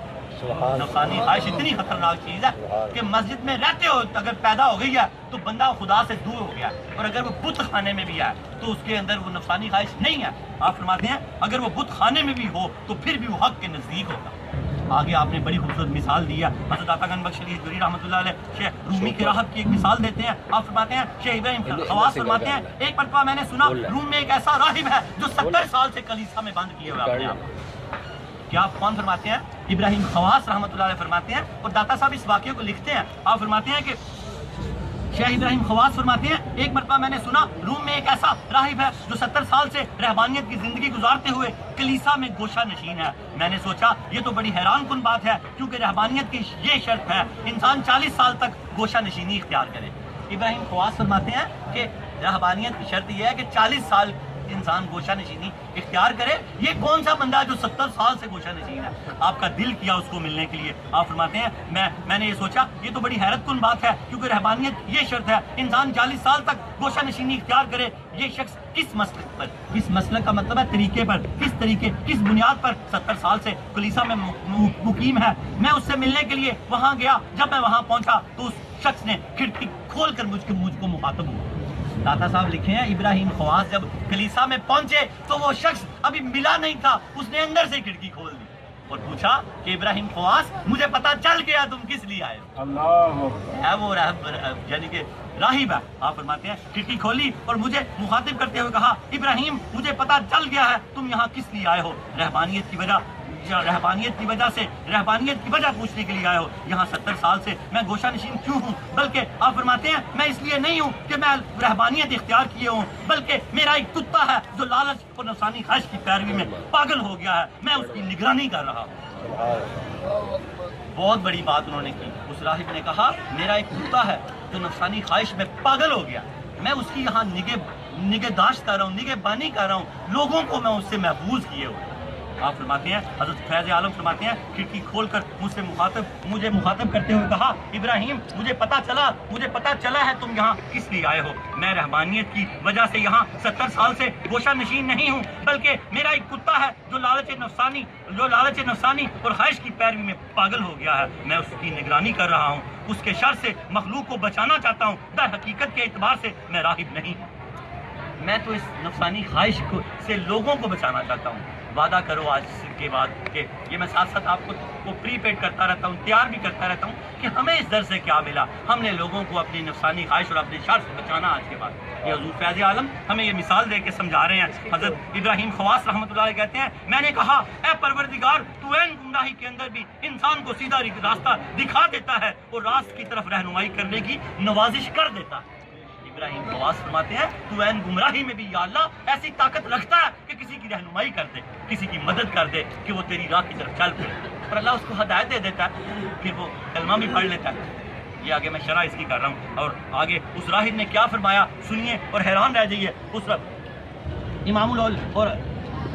Speaker 3: نفسانی خواہش اتنی خطرناک چیز ہے کہ مسجد میں رہتے ہو اگر پیدا ہو گئی ہے تو بندہ خدا سے دور ہو گیا، اور اگر وہ بت خانے میں بھی ہے تو اس کے اندر وہ نفسانی خواہش نہیں ہے. آپ فرماتے ہیں اگر وہ بت خانے میں بھی ہو تو پھر بھی وہ حق کے نزدیک ہوگا. آگے آپ نے بڑی خوبصورت مثال دی ہے. حضرت عطا گنج بخش علی حضوری رحمۃ اللہ علیہ شیخ رومی کی راحت کی ایک مثال دیتے ہیں. آپ فرماتے ہیں شیخ ابراہیم خواص فرماتے ہیں ایک مرتبہ میں نے سنا روم میں ایک ایسا راہب ہے جو 70 سال سے کلیسا میں بند کیے ہوئے اپنے آپ. کیا آپ کون فرماتے ہیں؟ ابراہیم خواص رحمۃ اللہ علیہ فرماتے ہیں. اور داتا صاحب اس واقعے کو لکھتے ہیں. آپ فرماتے ہیں کہ شیخ ابراہیم خواص فرماتے ہیں ایک مرتبہ میں نے سنا روم میں ایک ایسا راہب ہے جو 70 سال سے رہبانیت کی زندگی گزارتے ہوئے کلیسا میں گوشہ نشین ہے. میں نے سوچا یہ تو بڑی حیران کن بات ہے، کیونکہ رہبانیت کی یہ شرط ہے انسان 40 سال تک گوشہ نشینی اختیار کرے. ابراہیم خواص فرماتے ہیں کہ رہبانیت کی شرط یہ ہے کہ 40 سال انسان گوشہ نشینی اختیار کرے. یہ کون سا بندہ جو 70 سال سے گوشہ نشین ہے؟ آپ کا دل کیا اس کو ملنے کے لیے. آپ فرماتے ہیں میں نے یہ سوچا یہ تو بڑی حیرت کن بات ہے، کیونکہ رہبانیت یہ شرط ہے انسان 40 سال تک گوشہ نشینی اختیار کرے. یہ شخص کس مسلک پر، کس مسلک کا مطلب ہے طریقے پر، کس بنیاد پر 70 سال سے کلیسا میں مقیم ہے؟ میں اس سے ملنے کے لیے وہاں گیا. جب میں وہاں پہنچا تو اس شخص نے کھڑکی کھول کر مجھ کو مخاطب ہوا. داتا صاحب لکھے ہیں ابراہیم خواص جب کلیسا میں پہنچے تو وہ شخص ابھی ملا نہیں تھا. اس نے اندر سے کھڑکی کھول دی اور پوچھا کہ ابراہیم خواص مجھے پتا چل گیا تم کس لیے آئے ہو. اللہ وہ یعنی کہ راہب ہے. آپ فرماتے ہیں کھڑکی کھولی اور مجھے مخاطب کرتے ہوئے کہا ابراہیم مجھے پتا چل گیا ہے تم یہاں کس لیے آئے ہو. رہبانیت کی وجہ رہبانیت کی وجہ پوچھنے کے لیے آئے ہو. یہاں 70 سال سے میں گوشہ نشین کیوں ہوں؟ بلکہ آپ فرماتے ہیں میں اس لیے نہیں ہوں کہ میں رہبانیت اختیار کیے ہوں، بلکہ میرا ایک کتا ہے جو لالچ اور نفسانی خواہش کی پیروی میں پاگل ہو گیا ہے، میں اس کی نگرانی کر رہا ہوں. بہت بڑی بات انہوں نے کی. اس راہب نے کہا میرا ایک کتا ہے جو نفسانی خواہش میں پاگل ہو گیا، میں اس کی یہاں نگہداشت کر رہا ہوں، نگہبانی کر رہا ہوں، لوگوں کو میں اس سے محفوظ کیے ہوئے. آپ فرماتے ہیں، حضرت فیض عالم فرماتے ہیں، کھڑکی کھول کر مجھے مخاطب کرتے ہوئے کہا ابراہیم مجھے پتا چلا ہے تم یہاں کس لیے آئے ہو. میں رہبانیت کی وجہ سے یہاں 70 سال سے گوشہ نشین نہیں ہوں، بلکہ میرا ایک کتا ہے جو لالچ نفسانی اور خواہش کی پیروی میں پاگل ہو گیا ہے، میں اس کی نگرانی کر رہا ہوں، اس کے شر سے مخلوق کو بچانا چاہتا ہوں. در حقیقت کے اعتبار سے میں راہب نہیں ہوں، میں تو اس نفسانی خواہش سے لوگوں کو بچانا چاہتا ہوں. وعدہ کرو آج کے بعد کہ یہ میں ساتھ ساتھ آپ کو پری پیڈ کرتا رہتا ہوں، تیار بھی کرتا رہتا ہوں کہ ہمیں اس در سے کیا ملا. ہم نے لوگوں کو اپنی نفسانی خواہش اور اپنے شر سے بچانا آج کے بعد. یہ حضور فیض عالم ہمیں یہ مثال دے کے سمجھا رہے ہیں. حضرت ابراہیم خواص رحمۃ اللہ علیہ کہتے ہیں میں نے کہا اے پروردگار تو عین گمراہی کے اندر بھی انسان کو سیدھا راستہ دکھا دیتا ہے اور راست کی طرف رہنمائی کرنے کی نوازش کر دیتا ہے. ابراہیم خواص فرماتے ہیں تو عین گمراہی میں بھی یا اللہ ایسی طاقت رکھتا ہے کہ کسی کی رہنمائی کر دے، کسی کی مدد کر دے کہ وہ تیری راہ کی طرف چل پڑے، اور اللہ اس کو ہدایت دے دیتا ہے، پھر وہ کلمہ بھی پڑھ لیتا ہے. یہ آگے میں شرح اس کی کر رہا ہوں، اور آگے اس راہب نے کیا فرمایا سنیے اور حیران رہ جائیے. اس امام اور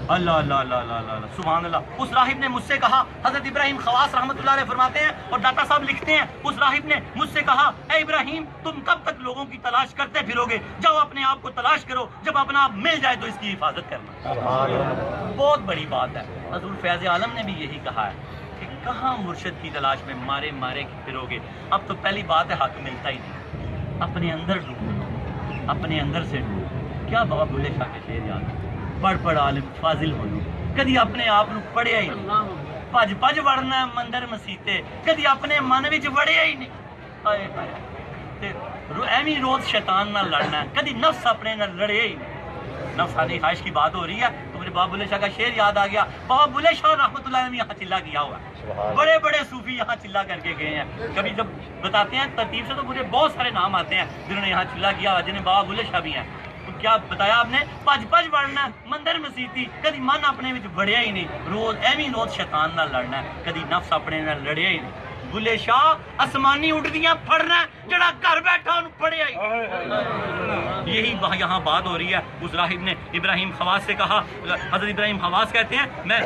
Speaker 3: اللہ اللہ اللہ اللہ اللہ سبحان اللہ. اس راہب نے مجھ سے کہا، حضرت ابراہیم خواص رحمۃ اللہ علیہ فرماتے ہیں اور داتا صاحب لکھتے ہیں، اس راہب نے مجھ سے کہا اے ابراہیم تم کب تک لوگوں کی تلاش کرتے پھرو گے؟ جب اپنے آپ کو تلاش کرو، جب اپنا آپ مل جائے تو اس کی حفاظت کرنا. بہت بڑی بات ہے. حضور فیض عالم نے بھی یہی کہا ہے کہ کہاں مرشد کی تلاش میں مارے پھرو گے. اب تو پہلی بات ہے حق ملتا ہی نہیں، اپنے اندر ڈھونڈو، اپنے اندر سے ڈھونڈو. کیا بابا بھولے شاہ کے شعر یاد ہے، پڑھ عالم فاضل ہو کدی اپنے آپ پڑھیا ہی نہیں، پج وڑنا مندر مسیتے کدی اپنے من وچ وڑیا ہی نہیں. ایویں روز شیطان نہ لڑنا، کدی نفس اپنے نہ لڑے ہی نہیں. نفسانی خواہش کی بات ہو رہی ہے تو مجھے بابا بلے شاہ کا شعر یاد آ گیا. بابا بلے شاہ رحمۃ اللہ نے یہاں چلا کیا ہوا ہے، بڑے بڑے صوفی یہاں چلا کر کے گئے ہیں. کبھی جب بتاتے ہیں ترتیب سے تو مجھے بہت سارے نام آتے ہیں جنہوں نے یہاں چلا کیا ہوا، جنہیں بابا بلے شاہ بھی ہیں. کیا بتایا آپ نے؟ پج وڑنا مندر مسیتی کدی من اپنے وچ وڑیا ہی نہیں، روز ایویں روز شیطان نہ لڑنا، کدی نفس اپنے نہ لڑیا ہی نہیں. بلے شاہ آسمانی اٹھدیاں پڑھنا جڑا گھر بیٹھا انہوں پڑھیا ہی. یہی یہاں بات ہو رہی ہے. اس راہب نے ابراہیم خواص سے کہا، حضرت ابراہیم خواص کہتے ہیں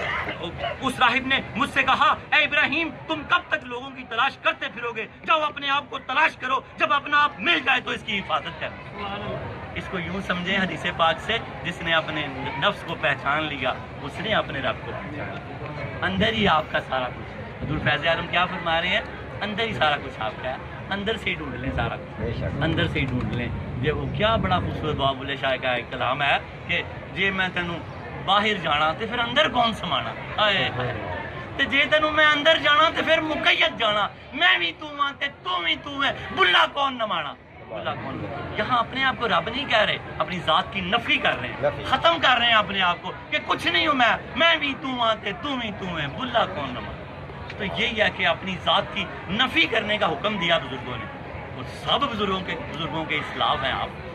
Speaker 3: اس راہب نے مجھ سے کہا اے ابراہیم تم کب تک لوگوں کی تلاش کرتے پھرو گے؟ جب اپنے آپ کو تلاش کرو، جب اپنا آپ مل جائے تو اس کی حفاظت کرو. اس کو یوں سمجھیں حدیث پاک سے، جس نے اپنے نفس کو پہچان لیا اس نے اپنے رب کو پہچان لیا. اندر ہی آپ کا سارا کچھ. حضور فیض عالم کیا فرما رہے ہیں؟ اندر ہی سارا کچھ آپ کا ہے، اندر سے ہی ڈھونڈ لیں سارا کچھ، اندر سے ہی ڈھونڈ لیں. یہ وہ کیا بڑا خوبصورت بابا بلے شاہ کا ایک کلام ہے کہ جے میں تینوں باہر جانا تو پھر اندر کون سمانا، تے جے تینوں میں اندر جانا تو پھر مقید جانا، میں بھی تو ہاں تے تو بھی تو ہے، بلا کون نمانا. یہاں اپنے آپ کو رب نہیں کہہ رہے، اپنی ذات کی نفی کر رہے ہیں، ختم کر رہے ہیں اپنے آپ کو کہ کچھ نہیں ہوں میں بھی تو ہاں تے تو بھی تو ہے، بلا کون نمانا. تو یہی ہے کہ اپنی ذات کی نفی کرنے کا حکم دیا بزرگوں نے، اور سب بزرگوں کے اسلاف ہیں آپ.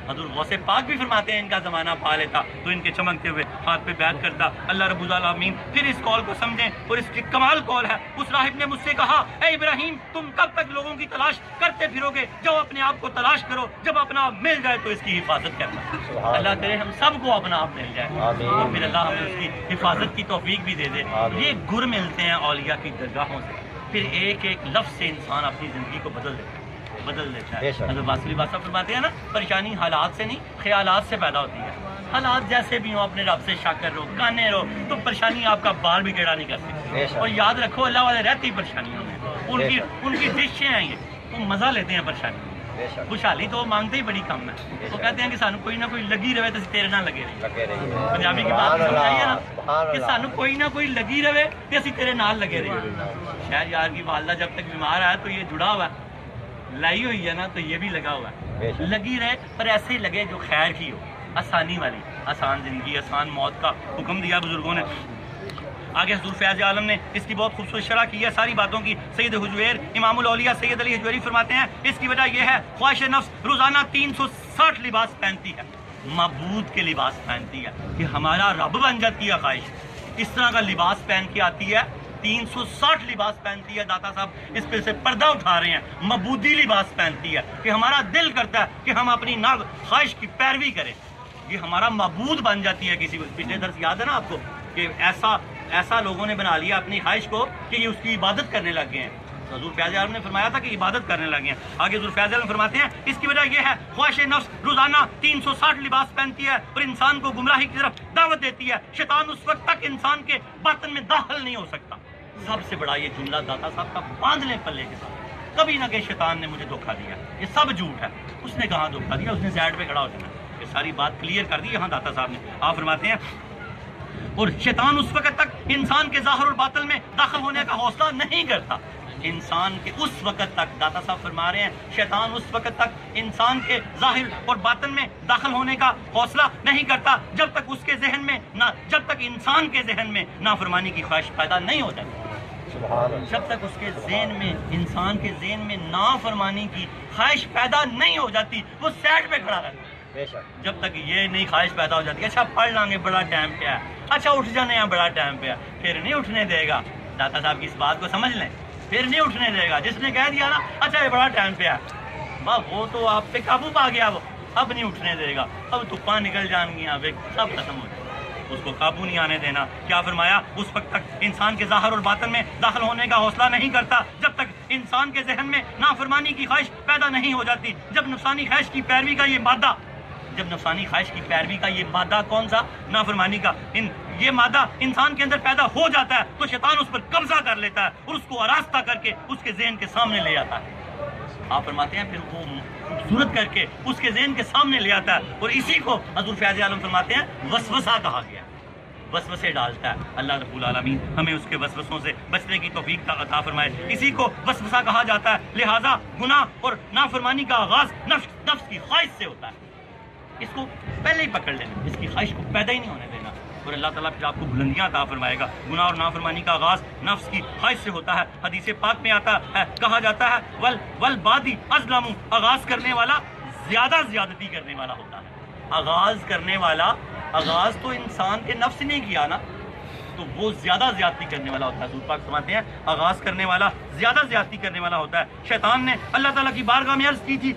Speaker 3: حضور غوث پاک بھی فرماتے ہیں ان کا زمانہ پا لیتا تو ان کے چمکتے ہوئے ہاتھ پہ بیعت کرتا. اللہ رب العالمین پھر اس قول کو سمجھیں، اور اس کی کمال قول ہے. اس راہب نے مجھ سے کہا اے ابراہیم تم کب تک لوگوں کی تلاش کرتے پھرو گے؟ جب اپنے آپ کو تلاش کرو، جب اپنا آپ مل جائے تو اس کی حفاظت کرنا. اللہ کرے ہم سب کو اپنا آپ مل جائے اور پھر اللہ ہمیں اس کی حفاظت کی توفیق بھی دے دے. یہ گر ملتے ہیں اولیاء کی درگاہوں سے، پھر ایک ایک لفظ سے انسان اپنی زندگی کو بدل دیتا ہے. حضرت واصلی بادشاہ فرماتے ہیں نا، پریشانی حالات سے نہیں خیالات سے پیدا ہوتی ہے. حالات جیسے بھی ہوں اپنے رب سے شک کر رہو، گانے رہو، تو پریشانی آپ کا بال بھی ٹیڑھا نہیں کر سکتی. اور یاد رکھو اللہ والے رہتی پریشانیوں میں، ان کی ڈشیں ہیں یہ، وہ مزہ لیتے ہیں پریشانی میں. خوشحالی تو وہ مانگتے ہی بڑی کم ہے. وہ کہتے ہیں کہ سانو کوئی نہ کوئی لگی رہے تو تیرے نہ لگے رہے. پنجابی کی بات سمجھ آئی ہے نا کہ سانو کوئی نہ کوئی لگی رہے تو اسی تیرے نال لگے رہے. شاید یار کی والدہ جب تک بیمار ہے تو یہ جڑا ہوا ہے، لائی ہوئی ہے نا تو یہ بھی لگا ہوا ہے. لگی رہے پر ایسے ہی لگے جو خیر کی ہو، آسانی والی، آسان زندگی آسان موت کا حکم دیا بزرگوں نے. آگے حضور فیض عالم نے اس کی بہت خوبصورت شرح کی ہے ساری باتوں کی. سید حجویر امام الاولیاء سید علی حجویری فرماتے ہیں اس کی وجہ یہ ہے خواہش نفس روزانہ 360 لباس پہنتی ہے, معبود کے لباس پہنتی ہے کہ ہمارا رب بن جاتی ہے. خواہش اس طرح کا لباس پہن کے آتی ہے, 360 لباس پہنتی ہے. داتا صاحب اس پہ سے پردہ اٹھا رہے ہیں, معبودی لباس پہنتی ہے کہ ہمارا دل کرتا ہے کہ ہم اپنی خواہش کی پیروی کریں. یہ ہمارا معبود بن جاتی ہے. کسی پچھلے درس یاد ہے نا آپ کو کہ ایسا لوگوں نے بنا لیا اپنی خواہش کو کہ یہ اس کی عبادت کرنے لگ گئے ہیں. حضور فیض عالم نے فرمایا تھا کہ عبادت کرنے لگے ہیں. آگے حضور فیض عالم فرماتے ہیں اس کی وجہ یہ ہے خواہش نفس روزانہ 360 لباس پہنتی ہے اور انسان کو گمراہی کی طرف دعوت دیتی ہے. شیطان اس وقت تک انسان کے باطن میں داخل نہیں ہو سکتا. سب سے بڑا یہ جملہ داتا صاحب کا باندھ لیں پلے کے ساتھ, کبھی نہ کہ شیطان نے مجھے دھوکہ دیا, یہ سب جھوٹ ہے. اس نے کہاں دھوکہ دیا, اس نے سائڈ پہ کھڑا ہو جانا. یہ ساری بات کلیئر کر دی یہاں داتا صاحب نے. آپ فرماتے ہیں اور شیطان اس وقت تک انسان کے ظاہر اور باطن میں داخل ہونے کا حوصلہ نہیں کرتا. انسان کے اس وقت تک, داتا صاحب فرما رہے ہیں, شیطان اس وقت تک انسان کے ظاہر اور باطن میں داخل ہونے کا حوصلہ نہیں کرتا جب تک اس کے ذہن میں جب تک انسان کے ذہن میں نافرمانی کی خواہش پیدا نہیں ہو جاتی. جب تک اس کے ذہن میں, انسان کے ذہن میں نافرمانی کی خواہش پیدا نہیں ہو جاتی, وہ سائڈ پہ کھڑا رہتا ہے. جب تک یہ نہیں خواہش پیدا ہو جاتی اچھا پڑھ لیں گے بڑا ٹائم پہ ہے, اچھا اٹھ جانے ہیں بڑا ٹائم پہ ہے, پھر نہیں اٹھنے دے گا. داتا صاحب کی اس بات کو سمجھ لیں, پھر نہیں اٹھنے دے گا. جس نے کہہ دیا نا اچھا یہ بڑا ٹائم پہ ہے, وہ تو آپ پہ قابو پا گیا, وہ اب نہیں اٹھنے دے گا. اب تپا نکل جان گیا, سب ختم ہو جائے, اس کو قابو نہیں آنے دینا. کیا فرمایا اس وقت تک انسان کے ظاہر اور باطن میں داخل ہونے کا حوصلہ نہیں کرتا جب تک انسان کے ذہن میں نافرمانی کی خواہش پیدا نہیں ہو جاتی. جب نفسانی خواہش کی پیروی کا یہ مادہ کون سا, نافرمانی کا, یہ مادہ انسان کے اندر پیدا ہو جاتا ہے تو شیطان اس پر قبضہ کر لیتا ہے اور اس کو آراستہ کر کے اس کے ذہن کے سامنے لے آتا ہے. آپ فرماتے ہیں پھر وہ خوبصورت کر کے اس کے ذہن کے سامنے لے آتا ہے اور اسی کو حضور فیض عالم فرماتے ہیں وسوسہ کہا گیا. وسوسے ڈالتا ہے. اللہ رب العالمین ہمیں اس کے وسوسوں سے بچنے کی توفیق عطا فرمائے. اسی کو وسوسہ کہا جاتا ہے. لہٰذا گناہ اور نافرمانی کا آغاز نفس کی خواہش سے ہوتا ہے. اس کو پہلے ہی پکڑ لینا, اس کی خواہش کو پیدا ہی نہیں ہونے دینا اور اللہ تعالیٰ پھر آپ کو بلندیاں عطا فرمائے گا. گناہ اور نافرمانی کا آغاز نفس کی خواہش سے ہوتا ہے. حدیث پاک میں آتا ہے, کہا جاتا ہے والبادی اظلم, آغاز کرنے والا زیادہ زیادتی کرنے والا ہوتا ہے. آغاز تو انسان کے نفس نے کیا نا, تو وہ زیادہ زیادتی کرنے والا ہوتا ہے. حضور پاک فرماتے ہیں آغاز کرنے والا زیادہ زیادتی کرنے والا ہوتا ہے. شیطان نے اللہ تعالیٰ کی بارگاہ میں عرض کی تھی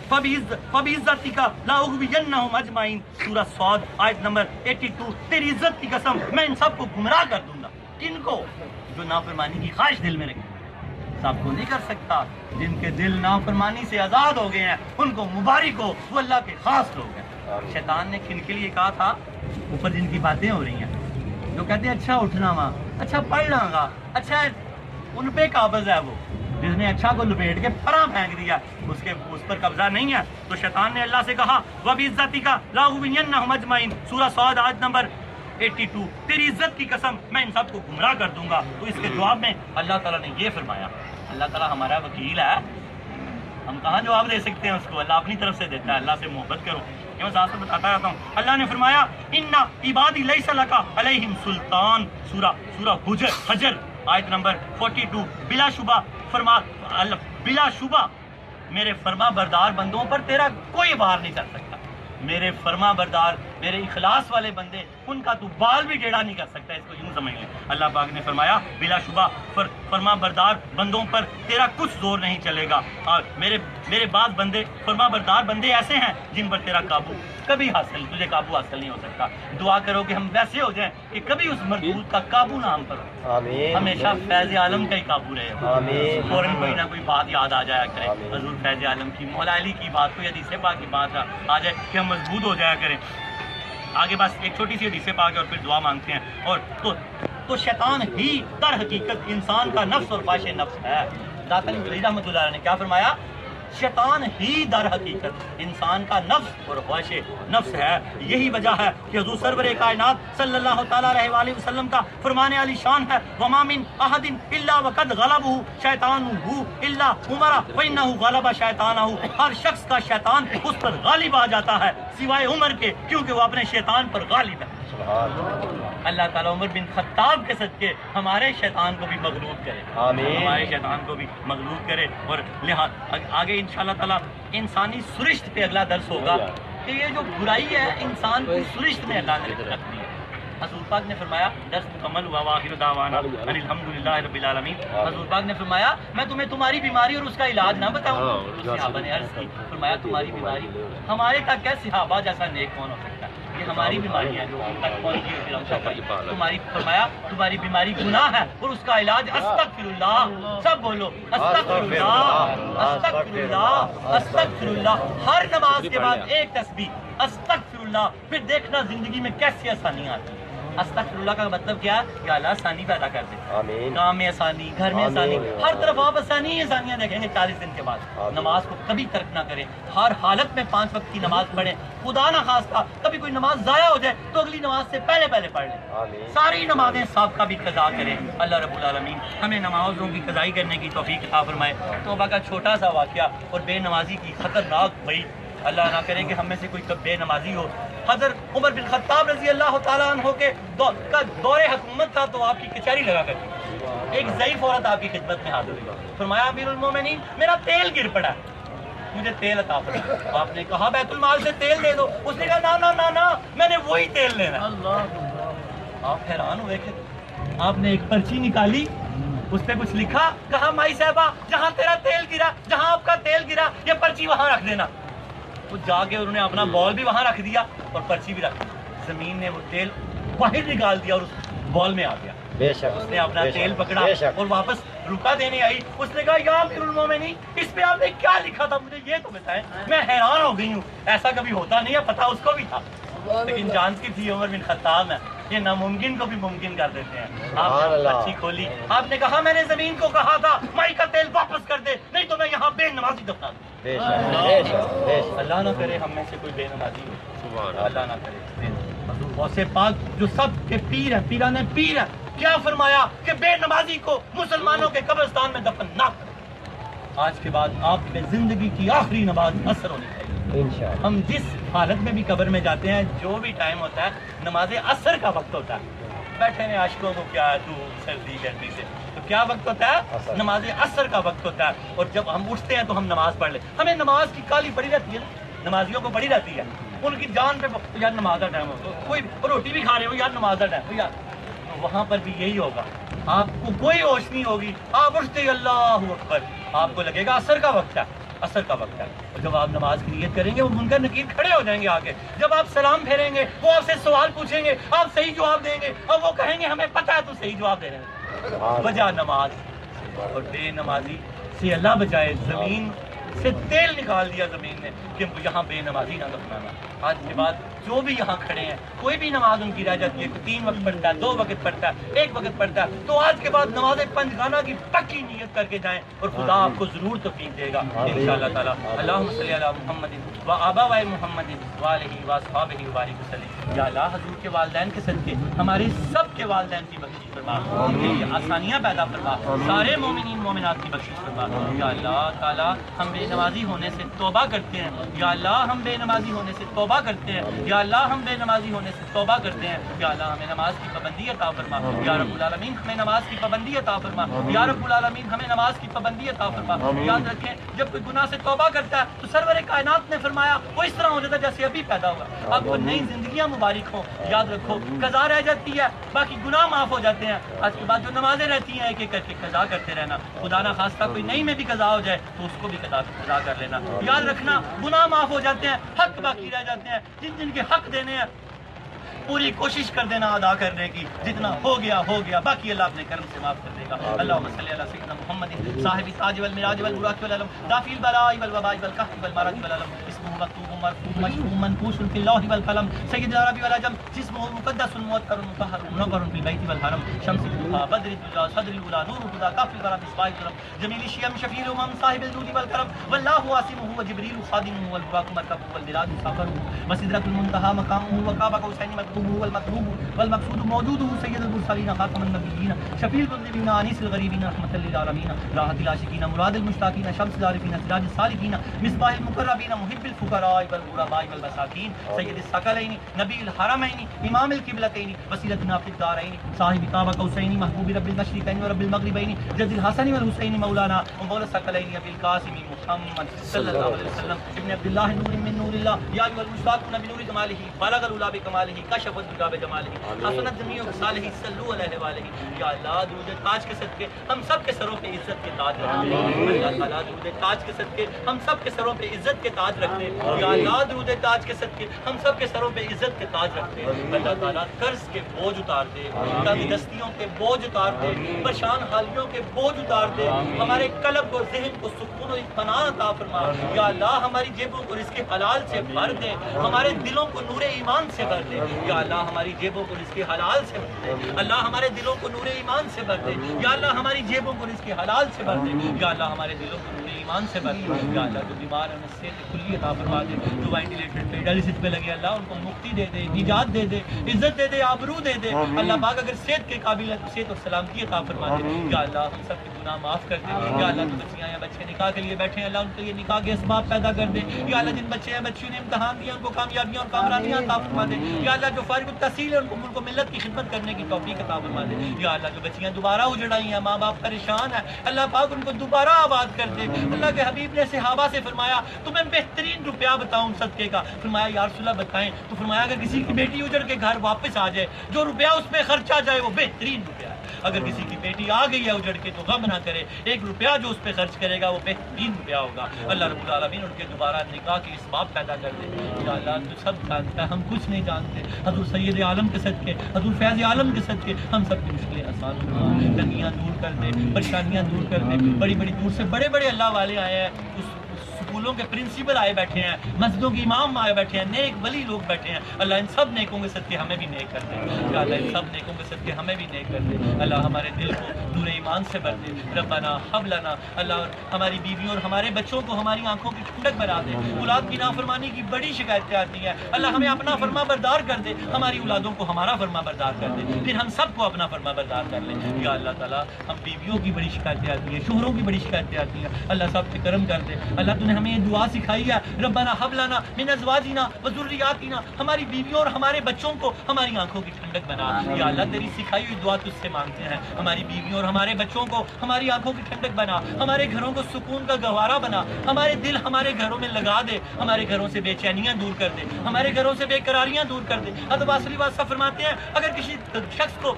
Speaker 3: فَبِعِزَّتِكَ لَأُغْوِيَنَّهُمْ أَجْمَعِينَ, سورہ صاد آیت نمبر 82. تیری عزت کی قسم میں ان سب کو گمراہ کر دوں گا. کن کو؟ جو نافرمانی کی خواہش دل میں رکھے. سب کو نہیں کر سکتا. جن کے دل نافرمانی سے آزاد ہو گئے ہیں ان کو مبارک ہو, وہ اللہ کے خاص لوگ ہیں. شیطان نے کن کے لیے کہا تھا؟ اوپر جن کی باتیں ہو رہی ہیں, جو کہتے ہیں اچھا اٹھنا وہاں, اچھا پڑھ لوں گا, اچھا ان پہ قابض ہے. وہ جس نے اچھا کو لپیٹ کے پراں پھینک دیا اس پر قبضہ نہیں ہے. تو شیطان نے اللہ سے کہا وَبِعِزَّتِكَ لَأُغْوِيَنَّهُمْ أَجْمَعِينَ, سورہ صاد آیت نمبر 82. تیری عزت کی قسم میں ان سب کو گمراہ کر دوں گا. تو اس کے جواب میں اللہ تعالیٰ نے یہ فرمایا. اللہ تعالیٰ ہمارا وکیل ہے, ہم کہاں جواب دے سکتے ہیں اس کو. اللہ اپنی طرف سے دیتا ہے. اللہ سے محبت کرو. میں ساتھ سے بتاتا رہتا ہوں. اللہ نے فرمایا اِنَّ عِبَادِي لَيْسَ لَكَ عَلَيْهِمْ سُلْطَان, سورہ حجر آیت نمبر 42. بلا شبہ میرے فرما بردار بندوں پر تیرا کوئی بار نہیں کر سکتا. میرے فرما بردار, میرے اخلاص والے بندے, ان کا تو بال بھی ٹیڑھا نہیں کر سکتا. اس کو یوں سمجھ لیں. اللہ پاک نے فرمایا بلا شبہ فرما بردار بندوں پر تیرا کچھ زور نہیں چلے گا. اور میرے بعض بندے, فرما بردار بندے ایسے ہیں جن پر تیرا قابو کبھی تجھے قابو حاصل نہیں ہو سکتا. دعا کرو کہ ہم ویسے ہو جائیں کہ کبھی اس مردود کا قابو نہ ہم پر ہو. ہمیشہ فیض عالم کا ہی قابو رہے. فوراً کوئی نہ کوئی بات یاد آ جایا کرے. حضور فیض عالم کی, مولا علی کی بات, کوئی حدیث پاک کی بات آ جائے کہ ہم مضبوط ہو جایا کریں. آگے بس ایک چھوٹی سی حدیث پاک ہے اور پھر دعا مانگتے ہیں. اور تو شیطان ہی در حقیقت انسان کا نفس اور خواہش نفس ہے. داتا علی رحمۃ اللہ علیہ نے کیا فرمایا؟ شیطان ہی در حقیقت انسان کا نفس اور خواہش نفس ہے. یہی وجہ ہے کہ حضور سرور کائنات صلی اللہ تعالیٰ علیہ وآلہ وسلم کا فرمانے علی شان ہے وَمَا مِنْ أَحَدٍ إِلَّا وَقَدْ غَلَبَهُ شَيْطَانُهُ إِلَّا عُمَرَ فَإِنَّهُ غَلَبَ شَيْطَانَهُ. ہر شخص کا شیطان اس پر غالب آ جاتا ہے سوائے عمر کے, کیونکہ وہ اپنے شیطان پر غالب ہے. اللہ تعالیٰ عمر بن خطاب کے صدقے ہمارے شیطان کو بھی مغلوب کرے، ہمارے شیطان کو بھی مغلوب کرے. اور آگے انشاءاللہ تعالیٰ انسانی سرشت پہ اگلا درس ہوگا کہ یہ جو برائی ہے انسان کی سرشت میں اللہ نے رکھ دی ہے. حضور پاک نے فرمایا، درس مکمل ہوا، وآخر دعوانا ان الحمدللہ رب العالمین. حضور پاک نے فرمایا میں تمہیں تمہاری بیماری اور اس کا علاج نہ بتاؤں؟ صحابہ نے عرض کی، فرمایا تمہاری بیماری ہمارے تک کیا صحابہ جیسا نیک کون ہو سکتا ہے؟ یہ ہماری بیماری ہے جو ہم تک پہنچی ہے. تمہاری فرمایا تمہاری بیماری گناہ ہے اور اس کا علاج استغفر اللہ. سب بولو استغفر اللہ، استغفر اللہ، استغفر اللہ. ہر نماز کے بعد ایک تسبیح استغفر اللہ. پھر دیکھنا زندگی میں کیسی آسانیاں آتی ہیں. استغفر اللہ کا مطلب کیا ہے؟ یا اللہ آسانی پیدا کر دے، کام میں آسانی، گھر میں آسانی، ہر طرف آپ آسانی آسانیاں دیکھیں گے 40 دن کے بعد. نماز کو کبھی ترک نہ کریں، ہر حالت میں 5 وقت کی نماز پڑھیں. خدا نہ خواستہ کبھی کوئی نماز ضائع ہو جائے تو اگلی نماز سے پہلے پڑھ لیں. ساری نمازیں سابقہ بھی قضا کریں. اللہ رب العالمین ہمیں نمازوں کی قضائی کرنے کی توفیق عطا فرمائے. توبہ کا چھوٹا سا واقعہ اور بے نمازی کی خطرناک بھئی، اللہ نہ کرے کہ ہم میں سے کوئی بے نمازی ہو. حضرت عمر بن خطاب رضی اللہ تعالیٰ عنہ کے دور حکومت تھا تو آپ کی کچہری لگا کرتی. ایک ضعیف عورت آپ کی خدمت میں حاضر ہوئی. فرمایا امیر المومنین میرا تیل گر پڑا، مجھے تیل عطا فرمائیں. آپ نے کہا بیت المال سے تیل دے دو. اس نے کہا نا میں نے وہی تیل لینا. آپ حیران ہوئے کہ آپ نے ایک پرچی نکالی، اس پہ کچھ لکھا، کہا مائی صاحبہ جہاں تیرا تیل گرا، جہاں آپ کا تیل گرا یہ پرچی وہاں رکھ دینا. وہ جا کے انہوں نے اپنا بال بھی وہاں رکھ دیا اور پرچی بھی رکھ دی. زمین نے وہ تیل باہر نکال دیا اور اس بال میں آ گیا. اس نے اپنا تیل پکڑا اور واپس رکا دینے آئی. اس نے کہا یا امیر المومنین اس پہ آپ نے کیا لکھا تھا، مجھے یہ تو بتائیں، میں حیران ہو گئی ہوں، ایسا کبھی ہوتا نہیں ہے. پتہ اس کو بھی تھا لیکن جانتی تھی عمر بن خطاب ہے یہ ناممکن کو بھی ممکن کر دیتے ہیں. آپ نے پرچی کھولی، آپ نے کہا میں نے زمین کو کہا تھا مائی کا تیل واپس کر دے نہیں تو میں یہاں بے نمازی دفنا دوں. اللہ نہ کرے ہم میں سے کوئی بے نمازی ہو، اللہ نہ کرے. حضور غوث پاک جو سب کے پیر ہیں، پیران پیر ہیں، کیا فرمایا کہ بے نمازی کو مسلمانوں کے قبرستان میں دفن نہ کریں. آج کے بعد آپ میں زندگی کی آخری نماز اثر ہونی چاہیے. ہم جس حالت میں بھی قبر میں جاتے ہیں، جو بھی ٹائم ہوتا ہے نماز اثر کا وقت ہوتا ہے. بیٹھے ہیں عاشقوں کو کیا ہے دھوپ سردی گرمی سے، تو کیا وقت ہوتا ہے؟ نماز اثر کا وقت ہوتا ہے. اور جب ہم اٹھتے ہیں تو ہم نماز پڑھ لیں. ہمیں نماز کی کالی پڑی رہتی ہے نا، نمازیوں کو پڑی رہتی ہے، ان کی جان پہ یار نماز کا ٹائم ہو، کوئی روٹی بھی کھا رہے ہو یار نماز کا ٹائم ہو یار. وہاں پر بھی یہی ہوگا، آپ کو کوئی ہوش نہیں ہوگی، آپ اٹھتے ہی اللہ اکبر، آپ کو لگے گا اثر کا وقت ہے، اثر کا وقت ہے. اور جب آپ نماز کی نیت کریں گے وہ منکر نکیر کھڑے ہو جائیں گے آگے. جب آپ سلام پھیریں گے وہ آپ سے سوال پوچھیں گے، آپ صحیح جواب دیں گے اور وہ کہیں گے ہمیں پتہ ہے تو صحیح جواب دے رہے ہیں. وجہ نماز. اور بے نمازی سے اللہ بچائے. زمین سے تیل نکال دیا زمین نے کہ یہاں بے نمازی نہ دفنانا. آج کے بعد جو بھی یہاں کھڑے ہیں کوئی بھی نماز ان کی رہ جاتی ہے، 3 وقت پڑھتا ہے، 2 وقت پڑھتا ہے، 1 وقت پڑھتا ہے، تو آج کے بعد نماز پنجگانہ کی پکی نیت کر کے جائیں اور خدا آپ کو ضرور توفیق دے گا انشاءاللہ تعالی. اللہم صلی علی محمد و آباء محمد وآلہ واصحابہ وبارک وسلم. یا اللہ حضور کے والدین کے صدقے ہمارے سب کے والدین کی بخشش فرما، ان کے لیے آسانیاں پیدا فرما، سارے مومنین مومنات کی بخشش فرما. یا اللہ تعالی ہم بے نمازی ہونے سے توبہ کرتے ہیں. یا اللہ ہم بے نمازی ہونے سے توبہ کرتے ہیں. یا اللہ ہم بے نمازی ہونے سے توبہ کرتے ہیں. یا اللہ ہمیں نماز کی پابندی عطا فرما. یا رب العالمین ہمیں نماز کی پابندی عطا فرما. یا رب العالمین ہمیں نماز کی پابندی عطا فرما. یاد رکھیں جب کوئی گناہ سے توبہ کرتا ہے تو سرور کائنات نے فرمایا وہ اس طرح ہو جاتا ہے جیسے ابھی پیدا ہوا. آپ کو نئی زندگیاں مبارک ہوں. یاد رکھو قضا رہ جاتی ہے، باقی گناہ معاف ہو جاتے ہیں. آج کے بعد جو نمازیں رہتی ہیں ایک ایک کر کے قضا کرتے رہنا. خدا نہ خواستہ کوئی نئی میں بھی قضا ہو جائے تو اس کو بھی قضا کر لینا. یاد رکھنا گناہ معاف ہو جاتے ہیں، حق باقی رہ جاتے ہیں. جن جن کے حق دینے ہیں پوری کوشش کر دینا ادا کرنے کی. جتنا ہو گیا باقی اللہ اپنے کرم سے معاف کر دے گا. اللہم صلی علی سیدنا محمد صاحب التاج والمراج والبراق والعلم دافع البلاء والوباء والقحط والمرض والعلم اسمه مكتوب مرفوع مشفوع منقوش في اللوح والقلم سيد العرب والعجم جسمه مقدس مؤثر مطهر منور في البيت والحرم شمس الضحى بدر الدجى صدر الاولى نور الهدى كاف الورى مصباح الظلم جميل الشيم شفيع الامم صاحب الجود والكرم والله واسمه وجبريل خادمه والبراق مركبه والمراج مسافره وسدرة المنتهى مقامه وقاب قوسين مكتوبه والمطلوب والمقصود موجوده سيد المرسلين خاتم النبيين شفيع المذنبين انيس الغريبين رحمة للعالمين راحة العاشقين مراد المشتاقين شمس العارفين سراج السالكين مصباح المقربين محب الفقراء والغرباء والمساکین سید الثقلین نبی الحرمین امام القبلتین وسیلتنا فی الدارین صاحب قاب قوسین محبوب رب المشرقین ورب المغربین جد الحسن والحسین مولانا ومولا الثقلین ابی القاسم محمد صلی اللہ علیہ وسلم ابن عبداللہ نور من نور اللہ یا ایھا المشتاقون بنور جمالہ بلغ العلا بکمالہ کشف الدجى بجمالہ حسنت جمیع خصالہ صلوا علیہ وآلہ یا اللہ درود تاج کے صدقے ہم سب کے سروں پہ عزت کے تاج رکھ دے اللہ تعالیٰ درود تاج کے صدقے ہم سب کے سروں پہ عزت کے تاج رکھ دے یا اللہ درود تاج کے صدقے ہم سب کے سروں پہ عزت کے تاج رکھ دے اللہ تعالیٰ قرض کے بوجھ اتار دے تنگ دستیوں کے بوجھ اتار دے پریشان حالیوں کے بوجھ اتار دے ہمارے قلب اور ذہن کو سکون و اطمینان عطا فرما یا اللہ ہماری جیبوں کو رزق حلال سے بھر دے ہمارے دلوں کو نور ایمان سے بھر دے یا اللہ ہماری جیبوں کو رزق حلال سے بھر دے اللہ ہمارے دلوں کو نور ایمان سے بھر دے یا اللہ ہماری جیبوں کو رزق حلال سے بھر دے یا اللہ ہمارے دلوں کو نور ایمان سے بھر دے یا اللہ جو بیمار ہیں صحت کلی عطا فرما دے جو وینٹیلیٹر پہ ڈائلسس پہ لگے اللہ ان کو مکتی دے دے نجات دے دے عزت دے دے آبرو دے دے اللہ پاک اگر صحت کے قابل ہے تو صحت اور سلامتی عطا فرما دے یا اللہ ہم سب کے گناہ معاف کر دے یا اللہ جو بچیاں یا بچے نکاح کے لیے بیٹھے ہیں اللہ ان کے لیے نکاح کے اسباب پیدا کر دے یا اللہ جن بچے یا بچیوں نے امتحان دیا ان کو کامیابیاں اور کامرانیاں عطا فرما دے یا اللہ جو فارغ التحصیل ہے ان کو ملت کی خدمت کرنے کی توفیق عطا فرما دے یا اللہ جو بچیاں دوبارہ اجڑ آئی ہیں ماں باپ پریشان ہیں اللہ پاک ان کو دوبارہ آباد کر دے اللہ کے حبیب نے صحابہ سے فرمایا تمہیں بہترین روپیہ بتاؤں صدقے کا فرمایا یا رسول اللہ بتائیں تو فرمایا اگر کسی کی بیٹی اجڑ کے گھر واپس آ جائے جو روپیہ اس پہ خرچہ جائے وہ بہترین روپیہ ہے اگر کسی کی بیٹی آ گئی ہے اجڑ کے تو غم نہ کرے ایک روپیہ جو اس پہ خرچ کرے گا وہ بہترین روپیہ ہوگا اللہ رب العالمین ان کے دوبارہ نکاح کے اسباب پیدا کر دے یا اللہ تو سب جانتا ہے ہم کچھ نہیں جانتے حضور سید عالم کے صدقے حضور فیض عالم کے صدقے ہم سب کی مشکلیں آسان فرما تنگیاں دور کر دے پریشانیاں دور کر دے بڑی بڑی دور سے بڑے بڑے اللہ والے آئے ہیں اس اسکولوں کے پرنسپل آئے بیٹھے ہیں مسجدوں کے امام آئے بیٹھے ہیں نیک ولی لوگ بیٹھے ہیں اللہ ان سب نیکوں کے صدقے ہمیں بھی نیک کر دے یا اللہ ان سب نیکوں کے صدقے ہمیں بھی نیک کر دے اللہ ہمارے دل کو نور ایمان سے بھر دے ربنا حب لنا اللہ ہماری بیویوں اور ہمارے بچوں کو ہماری آنکھوں کی ٹھنڈک بنا دے اولاد کی نافرمانی کی بڑی شکایتیں آتی ہیں اللہ ہمیں اپنا فرما بردار کر دے ہماری اولادوں کو ہمارا فرما بردار کر دے پھر ہم سب کو اپنا فرما بردار کر لیں یا اللہ تعالیٰ ہم بیویوں کی بڑی شکایتیں آتی ہیں شوہروں کی بڑی شکایتیں آتی ہیں اللہ سب سے کرم کر دے اللہ تو نے ہمیں یہ دعا سکھائی ہے ربنا حب لنا من ازواجنا وذریاتنا ہماری بیویوں اور ہمارے بچوں کو ہماری آنکھوں کی ٹھنڈک بنا یا اللہ تیری سکھائی ہوئی دعا تجھ سے مانگتے ہیں ہماری بیویوں اور ہمارے بچوں کو ہماری آنکھوں کی ٹھنڈک بنا ہمارے گھروں کو سکون کا گہوارہ بنا ہمارے دل ہمارے گھروں میں لگا دے ہمارے گھروں سے بے چینیاں دور کر دے ہمارے گھروں سے بے قراریاں دور کر دے حضرت باصری بادشاہ فرماتے ہیں اگر کسی شخص کو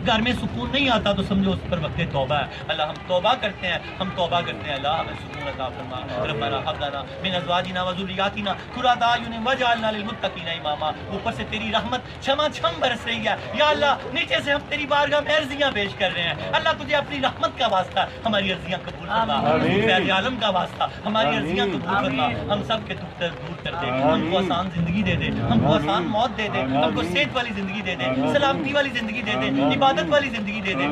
Speaker 3: گھر میں سکون نہیں آتا تو سمجھو اس پر وقت توبہ ہے اللہ ہم توبہ کرتے ہیں اللہ ہمیں سکون عطا فرما ربنا حب لنا من ازواجنا وذریاتنا قرۃ اعین واجعلنا للمتقین اماما اوپر سے تیری رحمت چھما چھم برس رہی ہے یا اللہ نیچے سے ہم تیری بارگاہ میں عرضیاں پیش کر رہے ہیں اللہ تجھے اپنی رحمت کا واسطہ ہماری عرضیاں قبول فرما فیض عالم کا واسطہ ہماری عرضیاں قبول فرما ہم سب کے دکھ درد دور کر دے ہم کو آسان زندگی دے دے ہم کو آسان موت دے دے ہم کو صحت والی زندگی دے دے سلامتی والی زندگی دے دے عبادت والی زندگی دے دے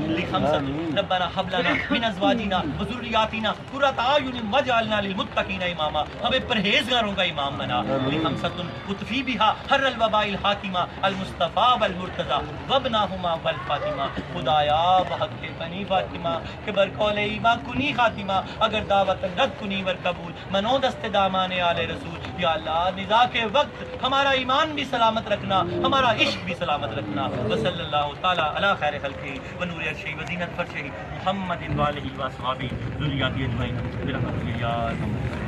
Speaker 3: ربنا حب لنا من ازواجنا وذریاتنا قرۃ اعین واجعلنا للمتقین اماما ہمیں پرہیزگاروں کا امام بنا لخمسۃ اطفی بها حر الوباء الحاکمہ المصطفى والمرتضی وابناہما والفاطمہ خدایا بحق بنی فاطمہ کہ بر قول ایمان کنی خاتمہ اگر دعوت رد کنی ور قبول منو دست دامان آل رسول یا اللہ نزاع کے وقت ہمارا ایمان بھی سلامت رکھنا ہمارا عشق بھی سلامت رکھنا وصلی اللہ تعالی علی خیر خلقہ ونور عرشہ وزینت فرشہ محمد وآلہ وصحبہ ذریات اجمعین برحمتک یا ارحم الراحمین.